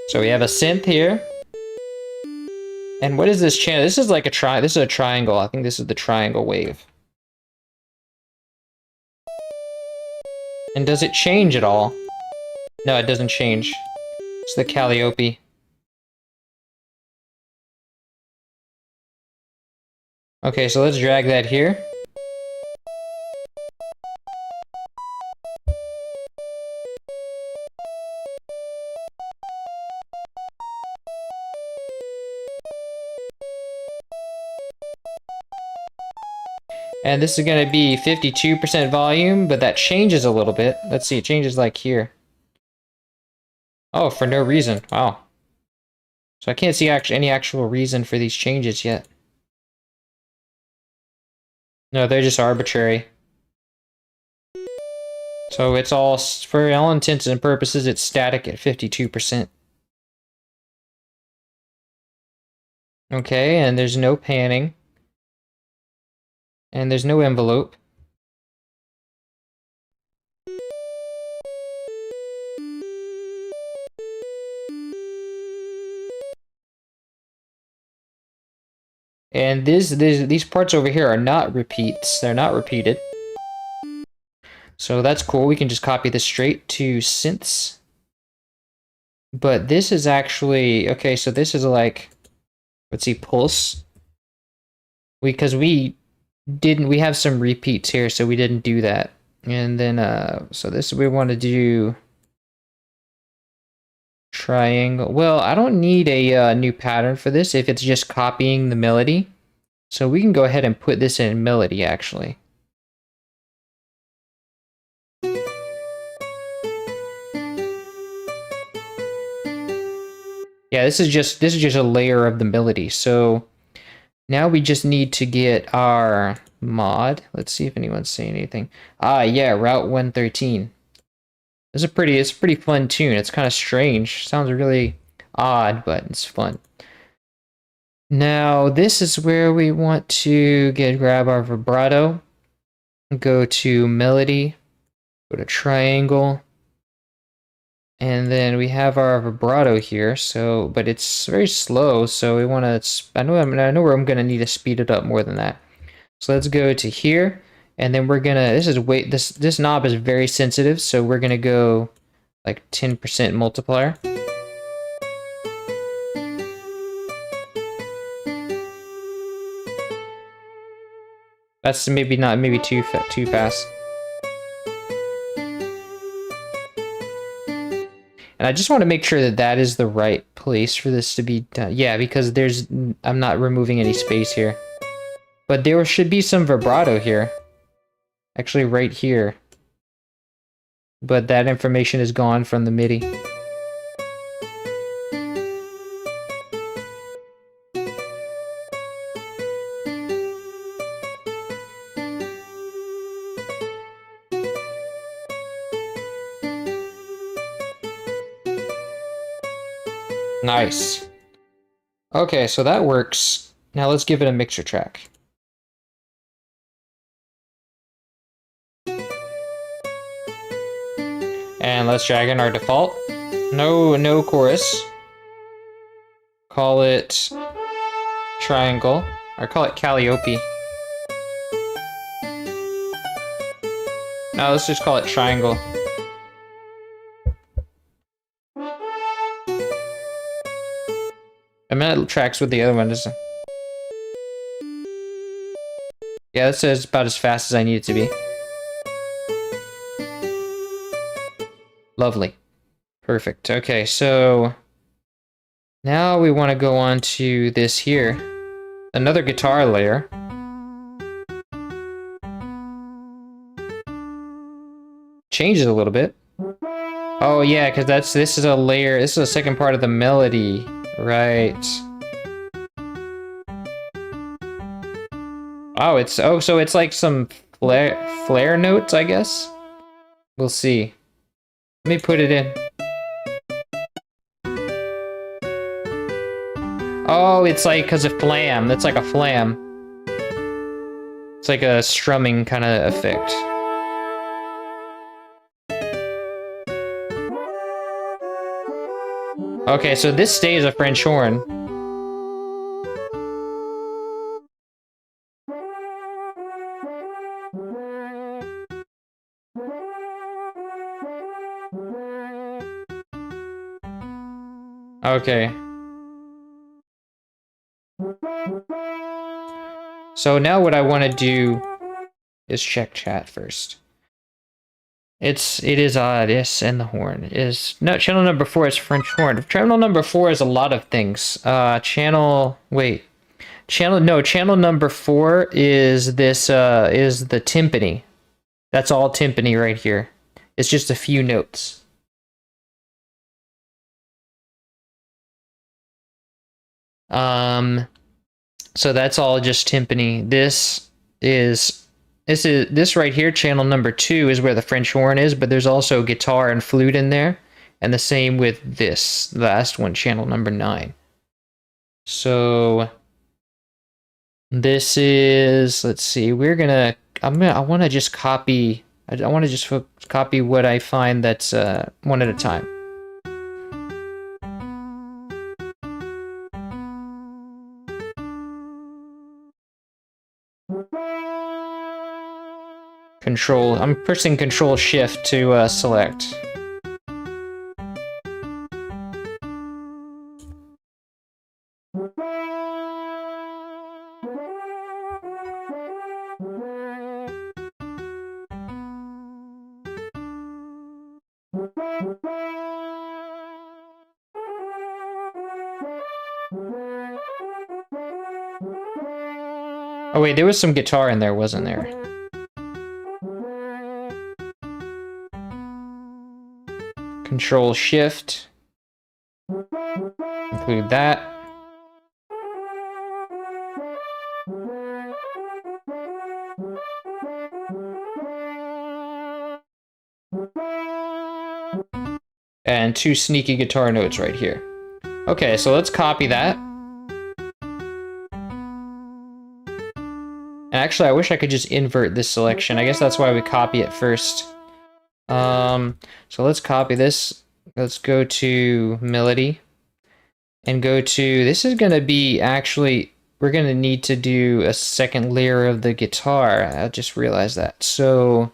So we have a synth here. And what is this channel? This is like this is a triangle. I think this is the triangle wave. And does it change at all? No, it doesn't change. It's the Calliope. Okay, so let's drag that here. And this is going to be 52% volume, but that changes a little bit. Let's see, it changes like here. Oh, for no reason. Wow. So I can't see any actual reason for these changes yet. No, they're just arbitrary. So it's all, for all intents and purposes, it's static at 52%. Okay, and there's no panning. And there's no envelope. And these parts over here are not repeats. They're not repeated. So that's cool. We can just copy this straight to synths. But this is actually, okay, so this is like, let's see, pulse. because we have some repeats here, so we didn't do that. And then so this we want to do triangle. Well, I don't need a new pattern for this if it's just copying the melody. So we can go ahead and put this in melody actually. Yeah, this is just a layer of the melody. So now we just need to get our mod. Let's see if anyone's saying anything. Ah, yeah, Route 113. It's a pretty fun tune. It's kind of strange. Sounds really odd, but it's fun. Now, this is where we want to grab our vibrato. Go to melody. Go to triangle. And then we have our vibrato here, so but it's very slow, so we want to. I know where I'm gonna need to speed it up more than that. So let's go to here, and then we're gonna. This knob is very sensitive, so we're gonna go like 10% multiplier. That's maybe too fast. And I just want to make sure that that is the right place for this to be done. Yeah, because I'm not removing any space here. But there should be some vibrato here. Actually, right here. But that information is gone from the MIDI. Nice. Okay, so that works. Now let's give it a mixer track. And let's drag in our default. No chorus. Call it triangle, or call it Calliope. No, let's just call it triangle. I mean, it tracks with the other one, doesn't it? Yeah, this is about as fast as I need it to be. Lovely. Perfect. Okay, so now we want to go on to this here. Another guitar layer. Change it a little bit. Oh yeah, because this is a layer. This is the second part of the melody. Right. Oh, so it's like some flare notes, I guess? We'll see. Let me put it in. Oh, it's like because of flam. That's like a flam. It's like a strumming kind of effect. Okay, so this stays a French horn. Okay. So now what I want to do is check chat first. It is odd, yes, and the horn is no channel number 4 is French horn. Channel number 4 is a lot of things. Channel number 4 is this is the timpani. That's all timpani right here. It's just a few notes. So that's all just timpani. This right here, channel number 2 is where the French horn is, but there's also guitar and flute in there. And the same with this last one, channel number 9. So this is, let's see, I want to just copy what I find that's one at a time. I'm pressing Control Shift to select. Oh wait, there was some guitar in there, wasn't there? Control Shift. Include that. And 2 sneaky guitar notes right here. Okay, so let's copy that. And actually, I wish I could just invert this selection. I guess that's why we copy it first. So let's copy this. Let's go to Melody. And go to, this is going to be actually, we're going to need to do a second layer of the guitar. I just realized that. So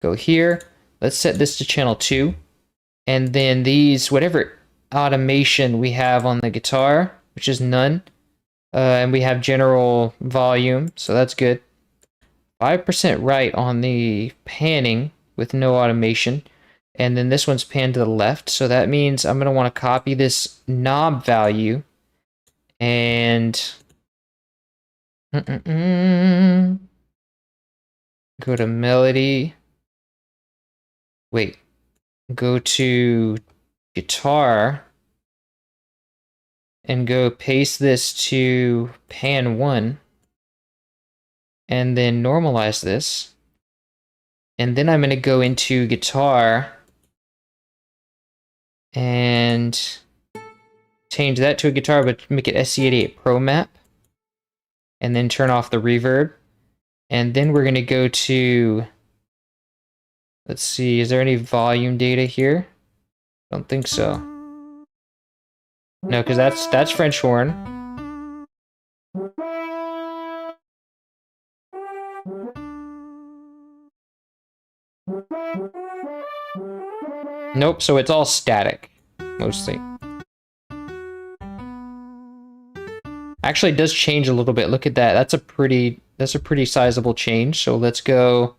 go here. Let's set this to channel 2. And then these, whatever automation we have on the guitar, which is none. And we have general volume, so that's good. 5% right on the panning with no automation. And then this one's panned to the left, so that means I'm going to want to copy this knob value. And go to Melody. Wait. Go to Guitar. And go paste this to pan 1. And then normalize this. And then I'm going to go into Guitar. And change that to a guitar, but make it SC88 Pro map. And then turn off the reverb. And then we're going to go to, let's see, is there any volume data here? Don't think so. No, because that's French horn. Nope, so it's all static, mostly. Actually, it does change a little bit. Look at that. That's a pretty sizable change. So let's go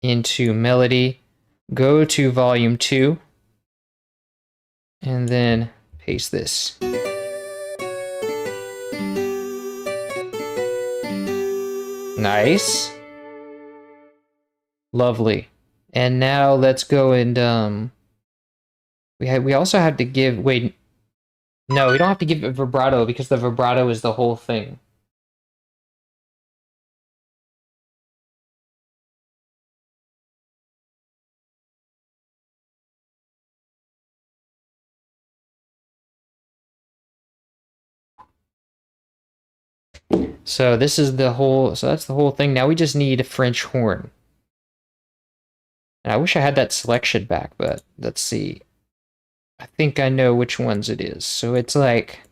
into Melody, go to volume 2, and then paste this. Nice. Lovely. And now let's go and we also have to give, wait, no, we don't have to give it vibrato because the vibrato is the whole thing. So this is the whole, so that's the whole thing. Now we just need a French horn. And I wish I had that selection back, but let's see. I think I know which ones it is. So it's like,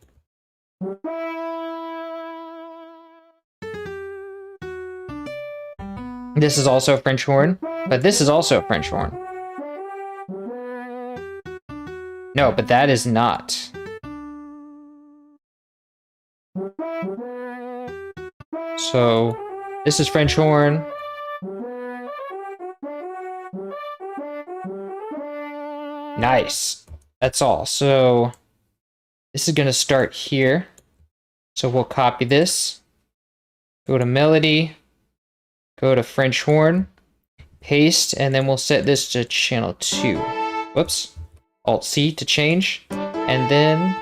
this is also a French horn, but this is also a French horn. No, but that is not. So this is French horn. Nice. That's all. So this is going to start here. So we'll copy this. Go to Melody. Go to French horn. Paste. And then we'll set this to channel 2. Whoops. Alt-C to change. And then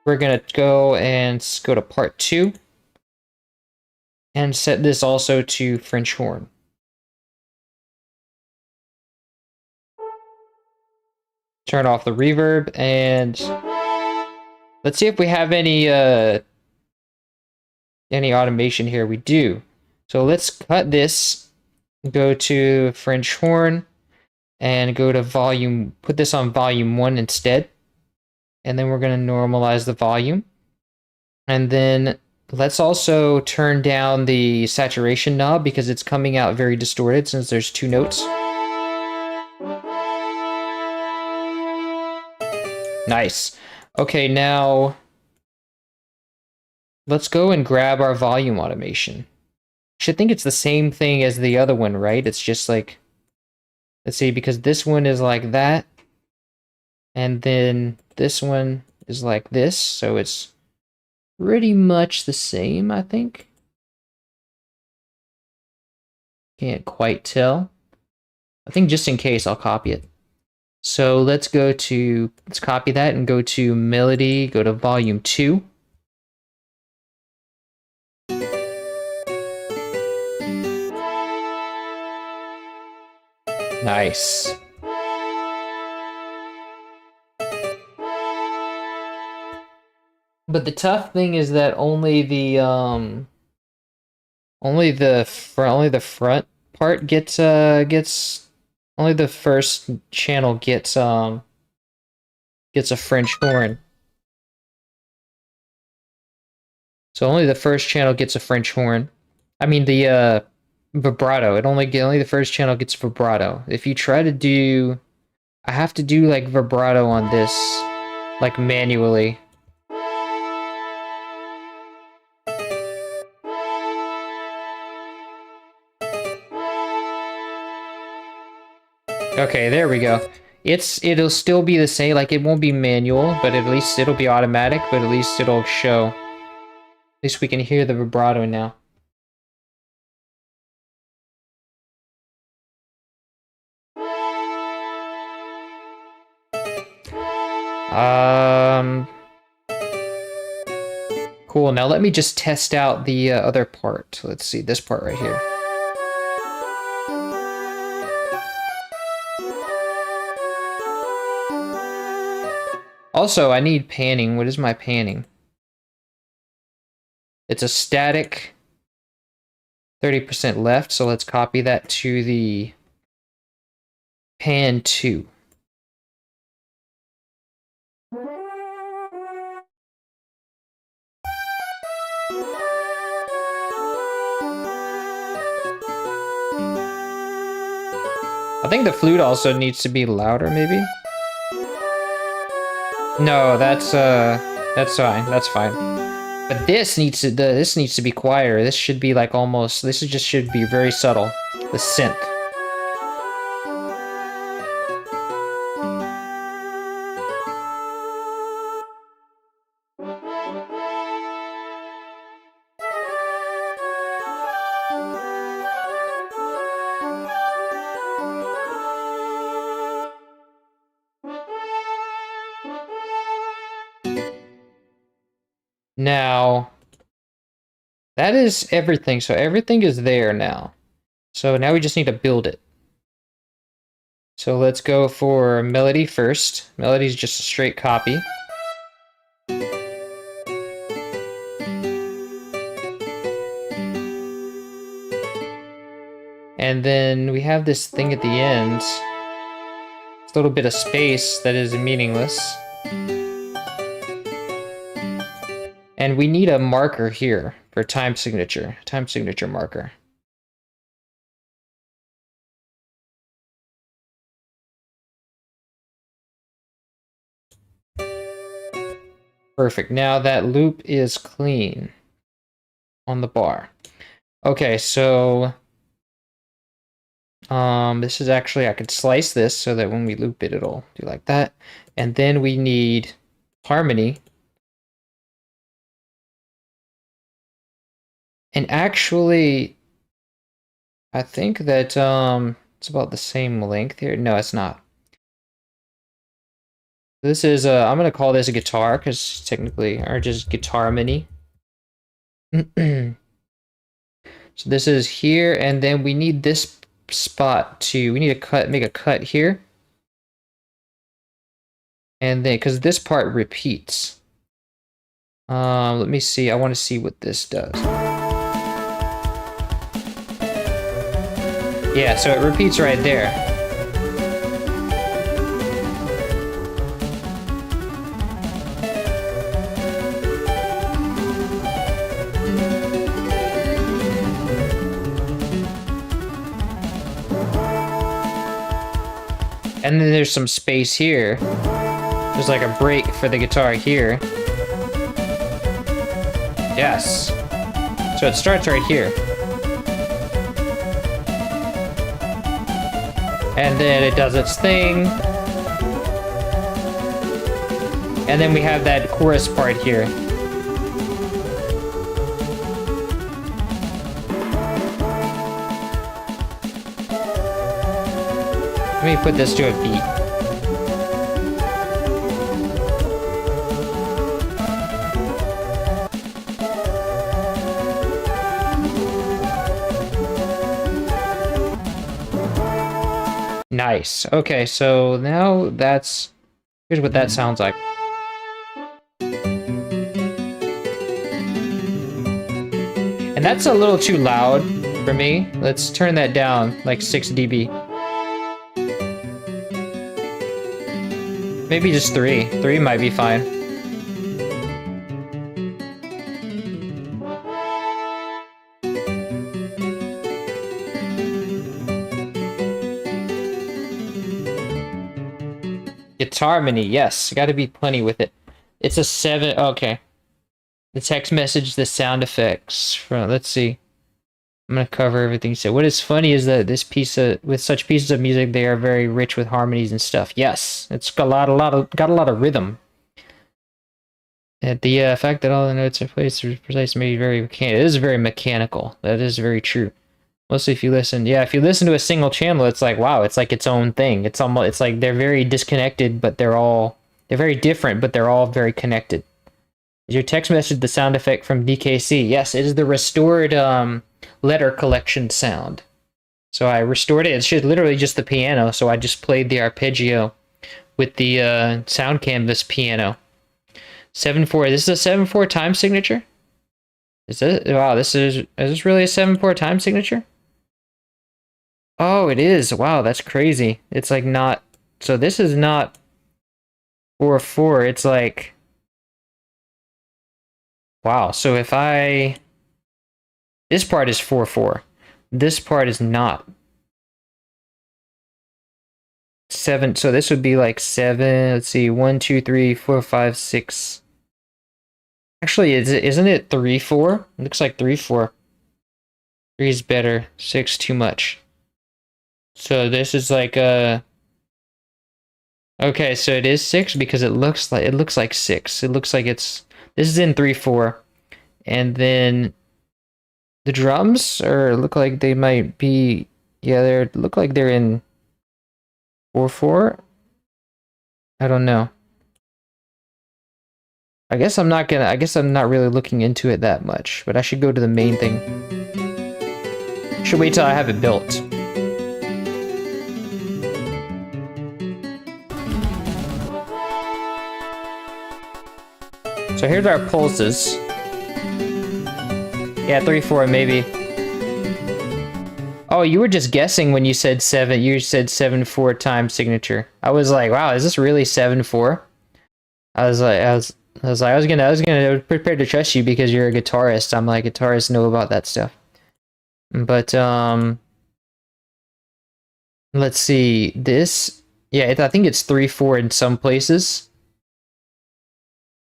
we're going to go and go to part 2. And set this also to French horn. Turn off the reverb, and let's see if we have any automation here. We do. So let's cut this, go to French horn, and go to volume, put this on volume 1 instead. And then we're going to normalize the volume. And then let's also turn down the saturation knob because it's coming out very distorted since there's 2 notes. Nice. Okay, now let's go and grab our volume automation. Should think it's the same thing as the other one, right? It's just like Let's see, because this one is like that, and then this one is like this, so it's pretty much the same, I think. Can't quite tell. I think just in case, I'll copy it. So let's copy that and go to Melody, go to Volume 2. Nice. But the tough thing is that only the front part gets only the first channel gets a French horn. So only the first channel gets a French horn. I mean the vibrato. Only the first channel gets vibrato. If you try to do, I have to do like vibrato on this, like manually. Okay, there we go. It'll still be the same, like it won't be manual, but at least it'll be automatic, but at least it'll show. At least we can hear the vibrato now. Cool, now let me just test out the other part. Let's see, this part right here. Also, I need panning. What is my panning? It's a static 30% left, so let's copy that to the pan 2. I think the flute also needs to be louder, maybe? No, that's fine. That's fine. But this needs to be quieter. This should be like almost. Should be very subtle. The synth. Now, that is everything. So everything is there now. So now we just need to build it. So let's go for Melody first. Melody is just a straight copy. And then we have this thing at the end. It's a little bit of space that is meaningless. And we need a marker here for time signature marker. Perfect. Now that loop is clean on the bar. Okay, so this is actually, I could slice this so that when we loop it, it'll do like that. And then we need harmony. And actually, I think that it's about the same length here. No, it's not. This is I'm gonna call this a guitar because technically, or just guitar mini. So this is here, and then we need this spot to. We need to make a cut here, and then because this part repeats. Let me see. I want to see what this does. Yeah, so it repeats right there. And then there's some space here. There's like a break for the guitar here. Yes. So it starts right here. And then it does its thing. And then we have that chorus part here. Let me put this to a beat. Nice. Okay, so now here's what that sounds like. And that's a little too loud for me. Let's turn that down like 6 dB. Maybe just 3. 3 might be fine. Guitar harmony, yes. Gotta be plenty with it. It's a 7. Okay. The text message, the sound effects. Let's see. I'm gonna cover everything. So what is funny is that with such pieces of music, they are very rich with harmonies and stuff. Yes, it's got a lot of rhythm. And the fact that all the notes are placed precise may be very mechanical. It is very mechanical. That is very true. Mostly if you listen to a single channel, it's like, wow, it's like its own thing. It's like they're very disconnected, but they're very different, but they're all very connected. Is your text message the sound effect from DKC? Yes, it is the restored letter collection sound. So I restored it. It's literally just the piano, so I just played the arpeggio with the Sound Canvas piano. 7/4. This is a 7/4 time signature? Is this? Wow, is this really a 7/4 time signature? Oh, it is. Wow, that's crazy. It's like not. So this is not 4/4. It's like. Wow. So if this part is 4/4. This part is not. 7. So this would be like 7. Let's see. 1, 2, 3, 4, 5, 6. Actually, isn't it 3/4? It looks like 3/4. 3 is better. 6 too much. So this is like a. Okay, so it is 6 because it looks like 6. It looks like this is in 3/4, and then the drums look like they might be. Yeah, look like they're in 4/4. I don't know. I guess I'm not really looking into it that much, but I should go to the main thing. Should wait till I have it built. So here's our pulses. Yeah, 3/4 maybe. Oh, you were just guessing when you said 7. You said 7/4 time signature. I was like, wow, is this really 7/4? I was prepared to trust you because you're a guitarist. I'm like, guitarists know about that stuff. But let's see. This, yeah, I think it's 3/4 in some places.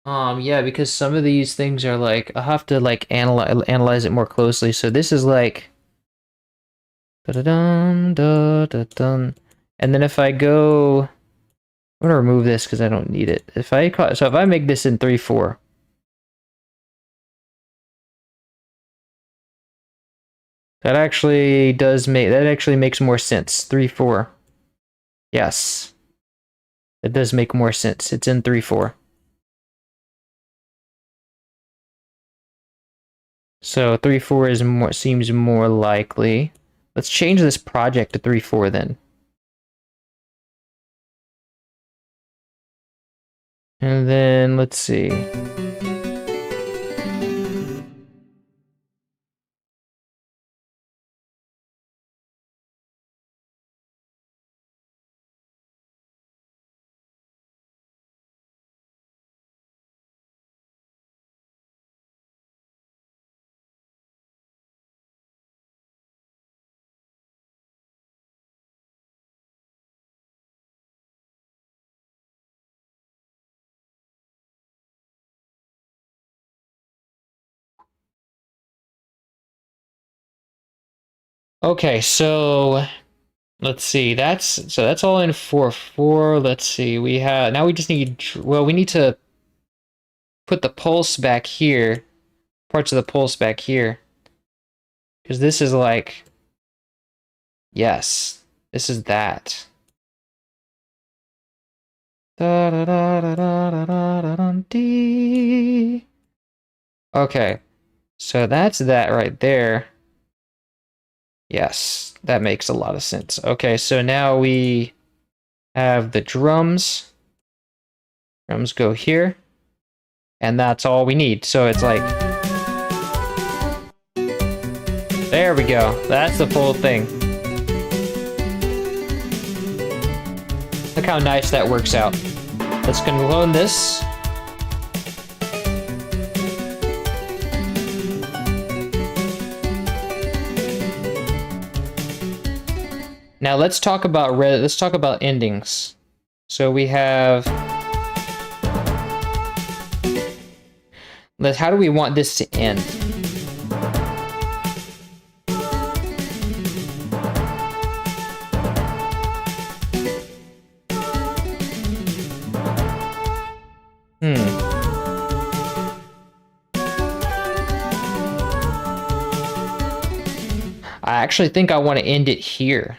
Yeah, because some of these things are like, I'll have to like analyze it more closely. So this is like da-da-dum, da-da-dum. And then if I go, I'm gonna remove this because I don't need it. If I make this in 3/4. That actually makes more sense. 3/4. Yes. It does make more sense. It's in 3/4. So 3/4 seems more likely. Let's change this project to 3/4 then. And then let's see. Okay, so let's see. That's all in 4/4. Let's see. We have now we just need, well, we need to put the pulse back here. Parts of the pulse back here. Because this is like, yes, this is that. Okay, so that's that right there. Yes, that makes a lot of sense. Okay, so now we have the drums. Drums go here. And that's all we need. So it's like, there we go. That's the full thing. Look how nice that works out. Let's clone this. Now let's talk about endings. So we have, how do we want this to end? I actually think I want to end it here.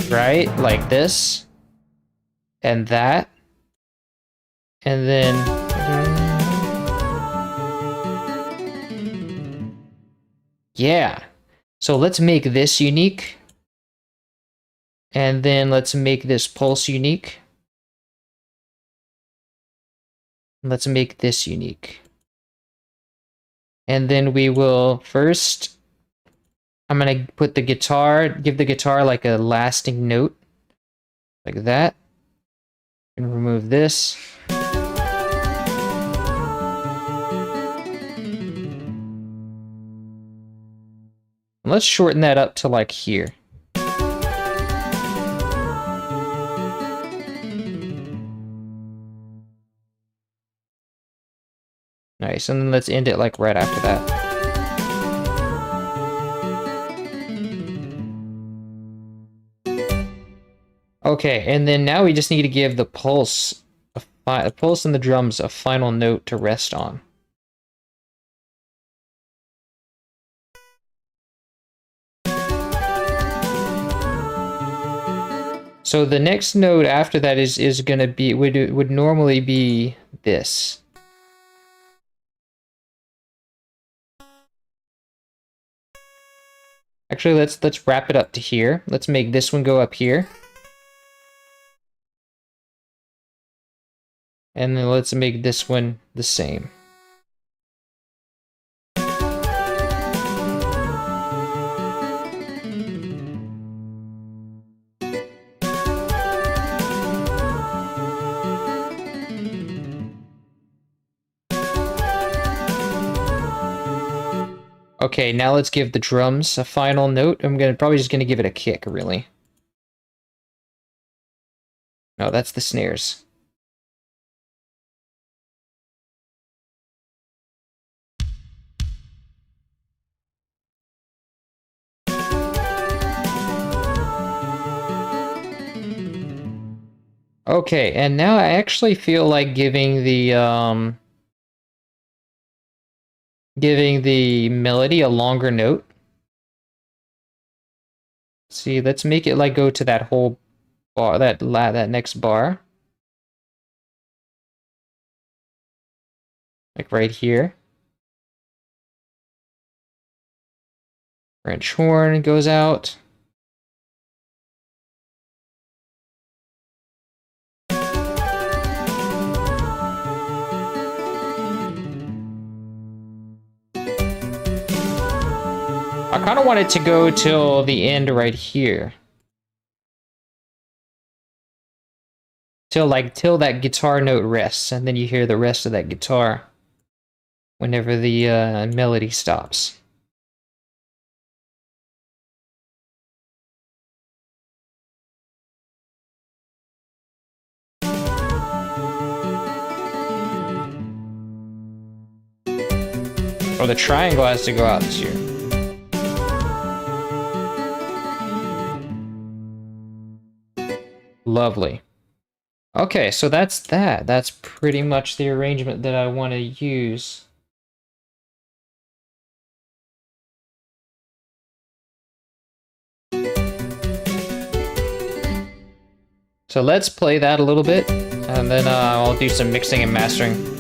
Right? Like this. And that. And then... yeah. So let's make this unique. And then let's make this pulse unique. Let's make this unique. And then we will first, I'm gonna put the guitar, give the guitar like a lasting note. Like that. And remove this. And let's shorten that up to like here. Nice, and then let's end it like right after that. Okay, and then now we just need to give the pulse, the pulse and the drums a final note to rest on. So the next note after that is gonna be, would normally be this. Actually, let's wrap it up to here. Let's make this one go up here. And then let's make this one the same. Okay, now let's give the drums a final note. I'm probably just gonna give it a kick, really. No, that's the snares. Okay, and now I actually feel like giving the melody a longer note. See, let's make it like go to that whole bar, that next bar. Like right here. French horn goes out. I kind of want it to go till the end right here. Till that guitar note rests, and then you hear the rest of that guitar whenever the melody stops. Or the triangle has to go out too. Lovely. Okay, so that's that. That's pretty much the arrangement that I want to use. So let's play that a little bit, and then I'll do some mixing and mastering.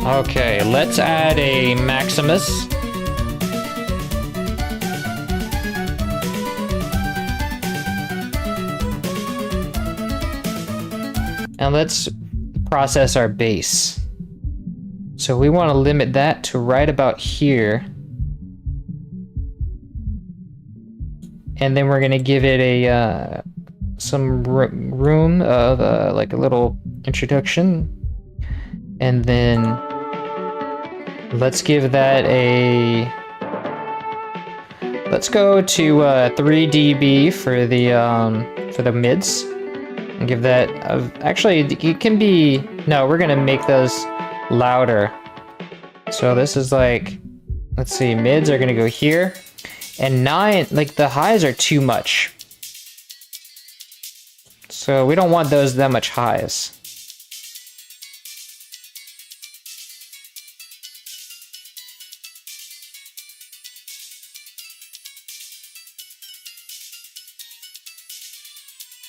Okay, let's add a Maximus. And let's process our bass. So we want to limit that to right about here. And then we're going to give it a some room of like a little introduction. And then let's give that a... Let's go to 3 dB for the mids. And give that... actually, it can be... No, we're gonna make those louder. So this is like... Let's see, mids are gonna go here. And 9... Like, the highs are too much. So we don't want those that much highs.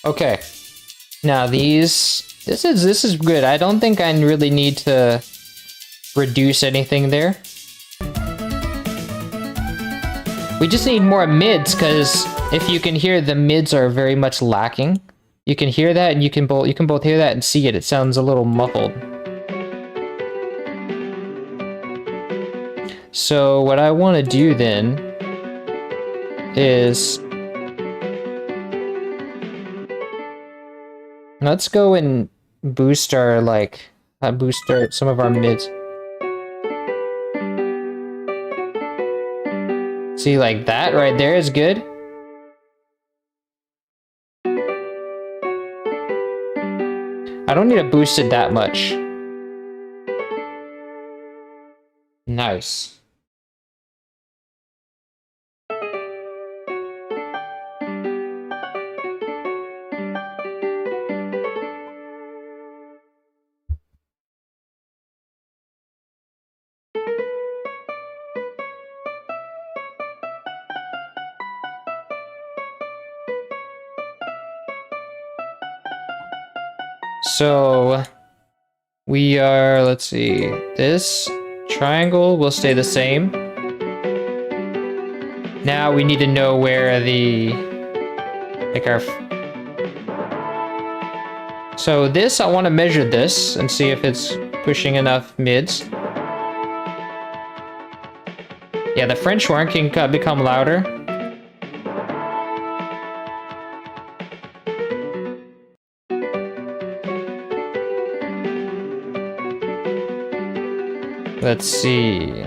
Okay, now this is good. I don't think I really need to reduce anything there. We just need more mids, because if you can hear, the mids are very much lacking. You can hear that, and you can both hear that and see it. It sounds a little muffled. So what I want to do then is... Let's go and boost our, some of our mids. See, like that right there is good. I don't need to boost it that much. Nice. So we are, let's see, this triangle will stay the same. Now we need to know where the, like our, so this, I want to measure this and see if it's pushing enough mids. Yeah, the French horn can become louder. Let's see.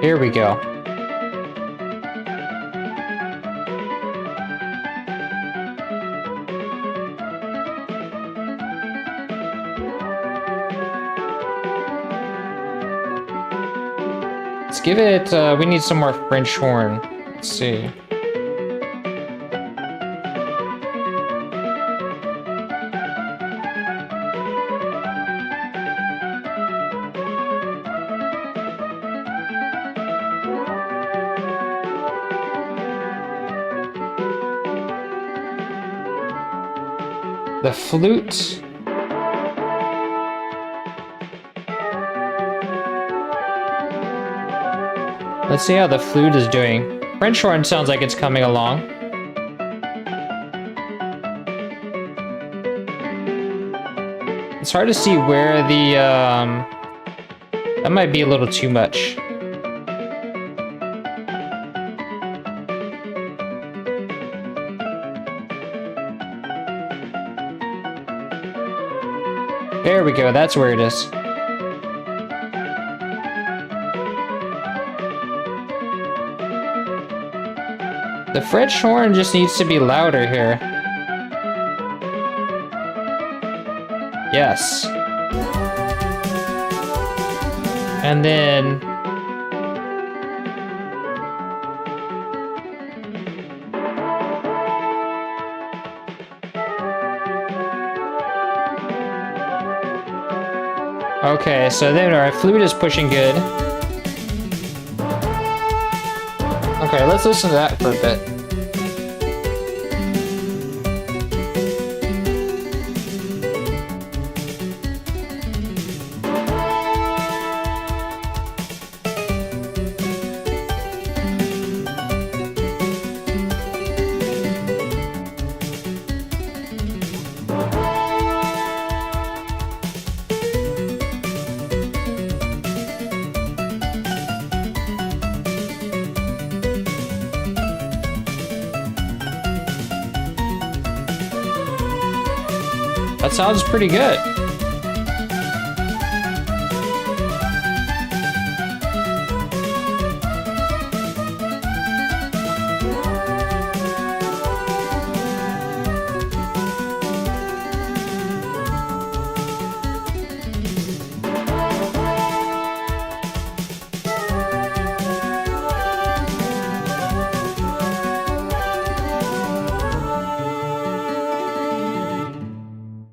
Here we go. Let's give it, we need some more French horn. Let's see. The flute. Let's see how the flute is doing. French horn sounds like it's coming along. It's hard to see where the, that might be a little too much. There we go, that's where it is. The French horn just needs to be louder here. Yes. And then... Okay, so then our flute is pushing good. Okay, let's listen to that for a bit. That sounds pretty good.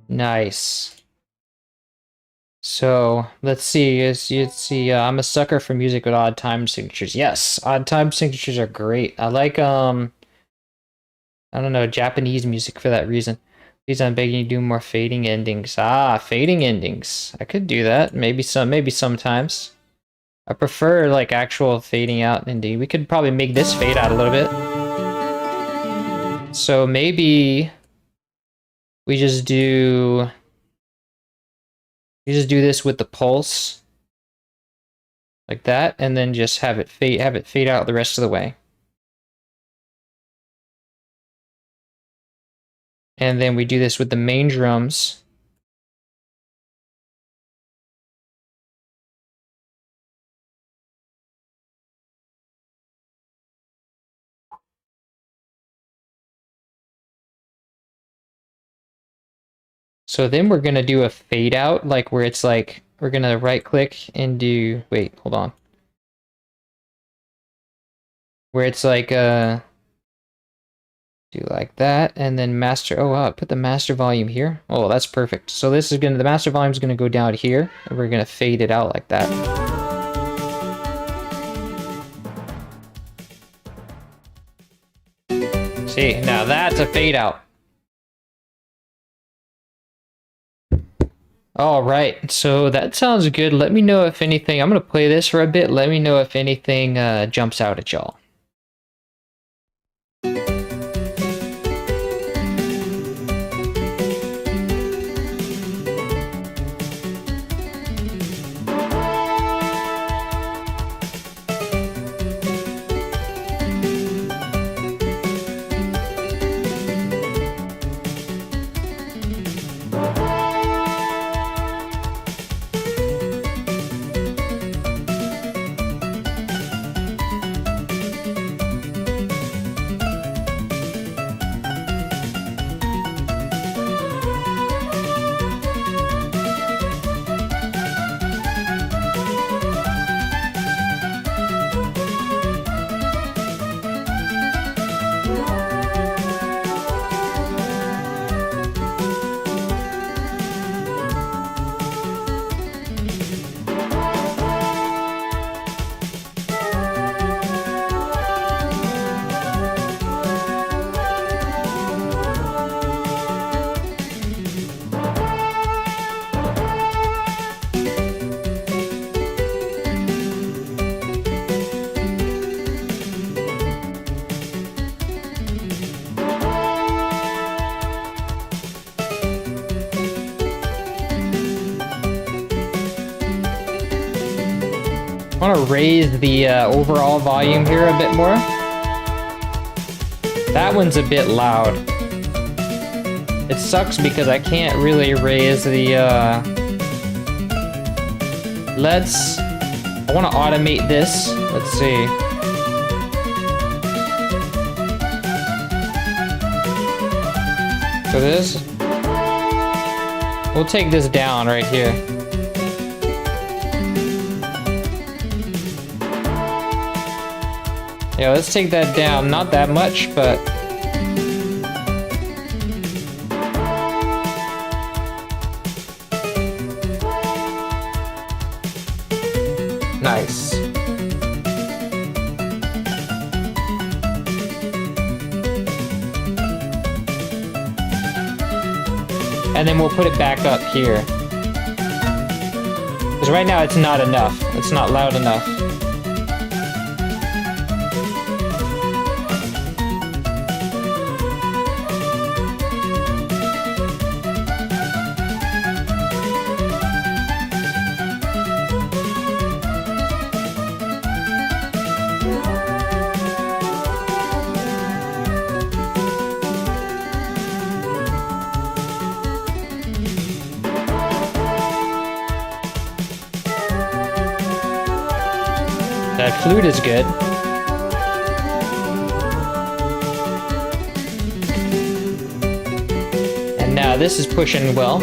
Nice. So let's see. As you see, I'm a sucker for music with odd time signatures. Yes, odd time signatures are great. I like I don't know, Japanese music for that reason. Please, I'm begging you to do more fading endings. Ah, fading endings. I could do that. Maybe sometimes. I prefer like actual fading out ending. We could probably make this fade out a little bit. So maybe we just do this with the pulse like that, and then just have it fade out the rest of the way. And then we do this with the main drums. So then we're gonna do a fade out, like where it's like, we're gonna right click and do, wait, hold on. Where it's like, do like that, and then master, oh wow, put the master volume here. Oh, that's perfect. So this is gonna, the master volume is gonna go down here, and we're gonna fade it out like that. See, now that's a fade out. All right, so that sounds good. Let me know if anything, I'm gonna play this for a bit. Let me know if anything jumps out at y'all. want to raise the overall volume here a bit more. That one's a bit loud. It sucks because I can't really raise the I want to automate this. Let's see. So this, we'll take this down right here. Yeah, let's take that down. Not that much, but nice. And then we'll put it back up here. Because right now it's not enough. It's not loud enough. That flute is good. And now this is pushing well.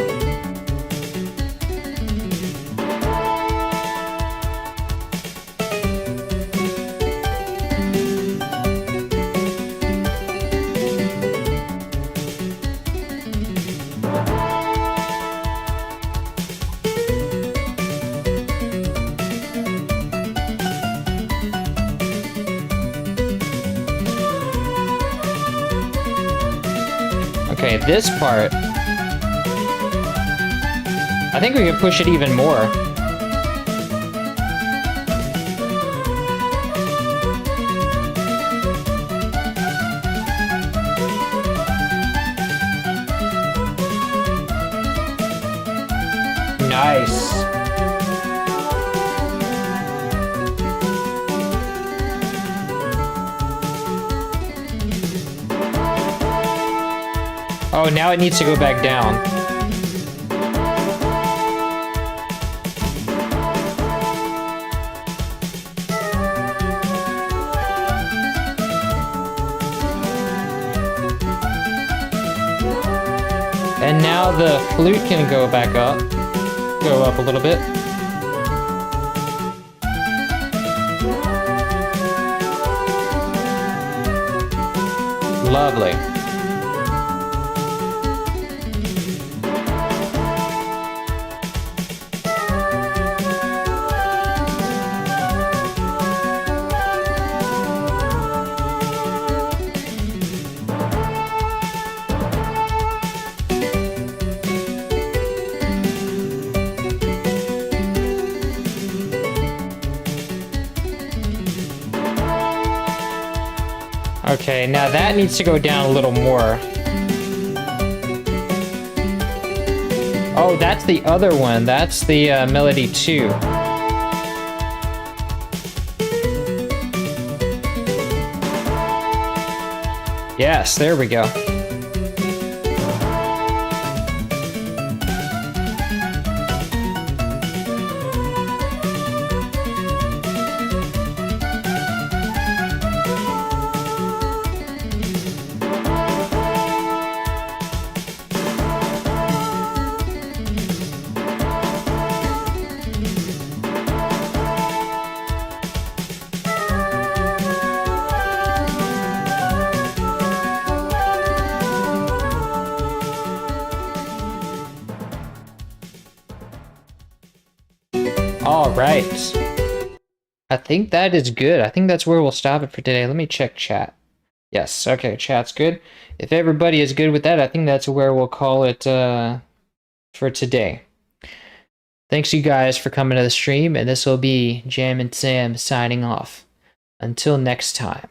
Okay, this part, I think we can push it even more. Nice. Oh, now it needs to go back down. And now the flute can go back up. Go up a little bit. Lovely. Okay, now that needs to go down a little more. Oh, that's the other one. That's the melody 2. Yes, there we go. All right. I think that is good. I think that's where we'll stop it for today. Let me check chat. Yes, okay, chat's good. If everybody is good with that, I think that's where we'll call it for today. Thanks you guys for coming to the stream, and this will be Jam and Sam signing off. Until next time.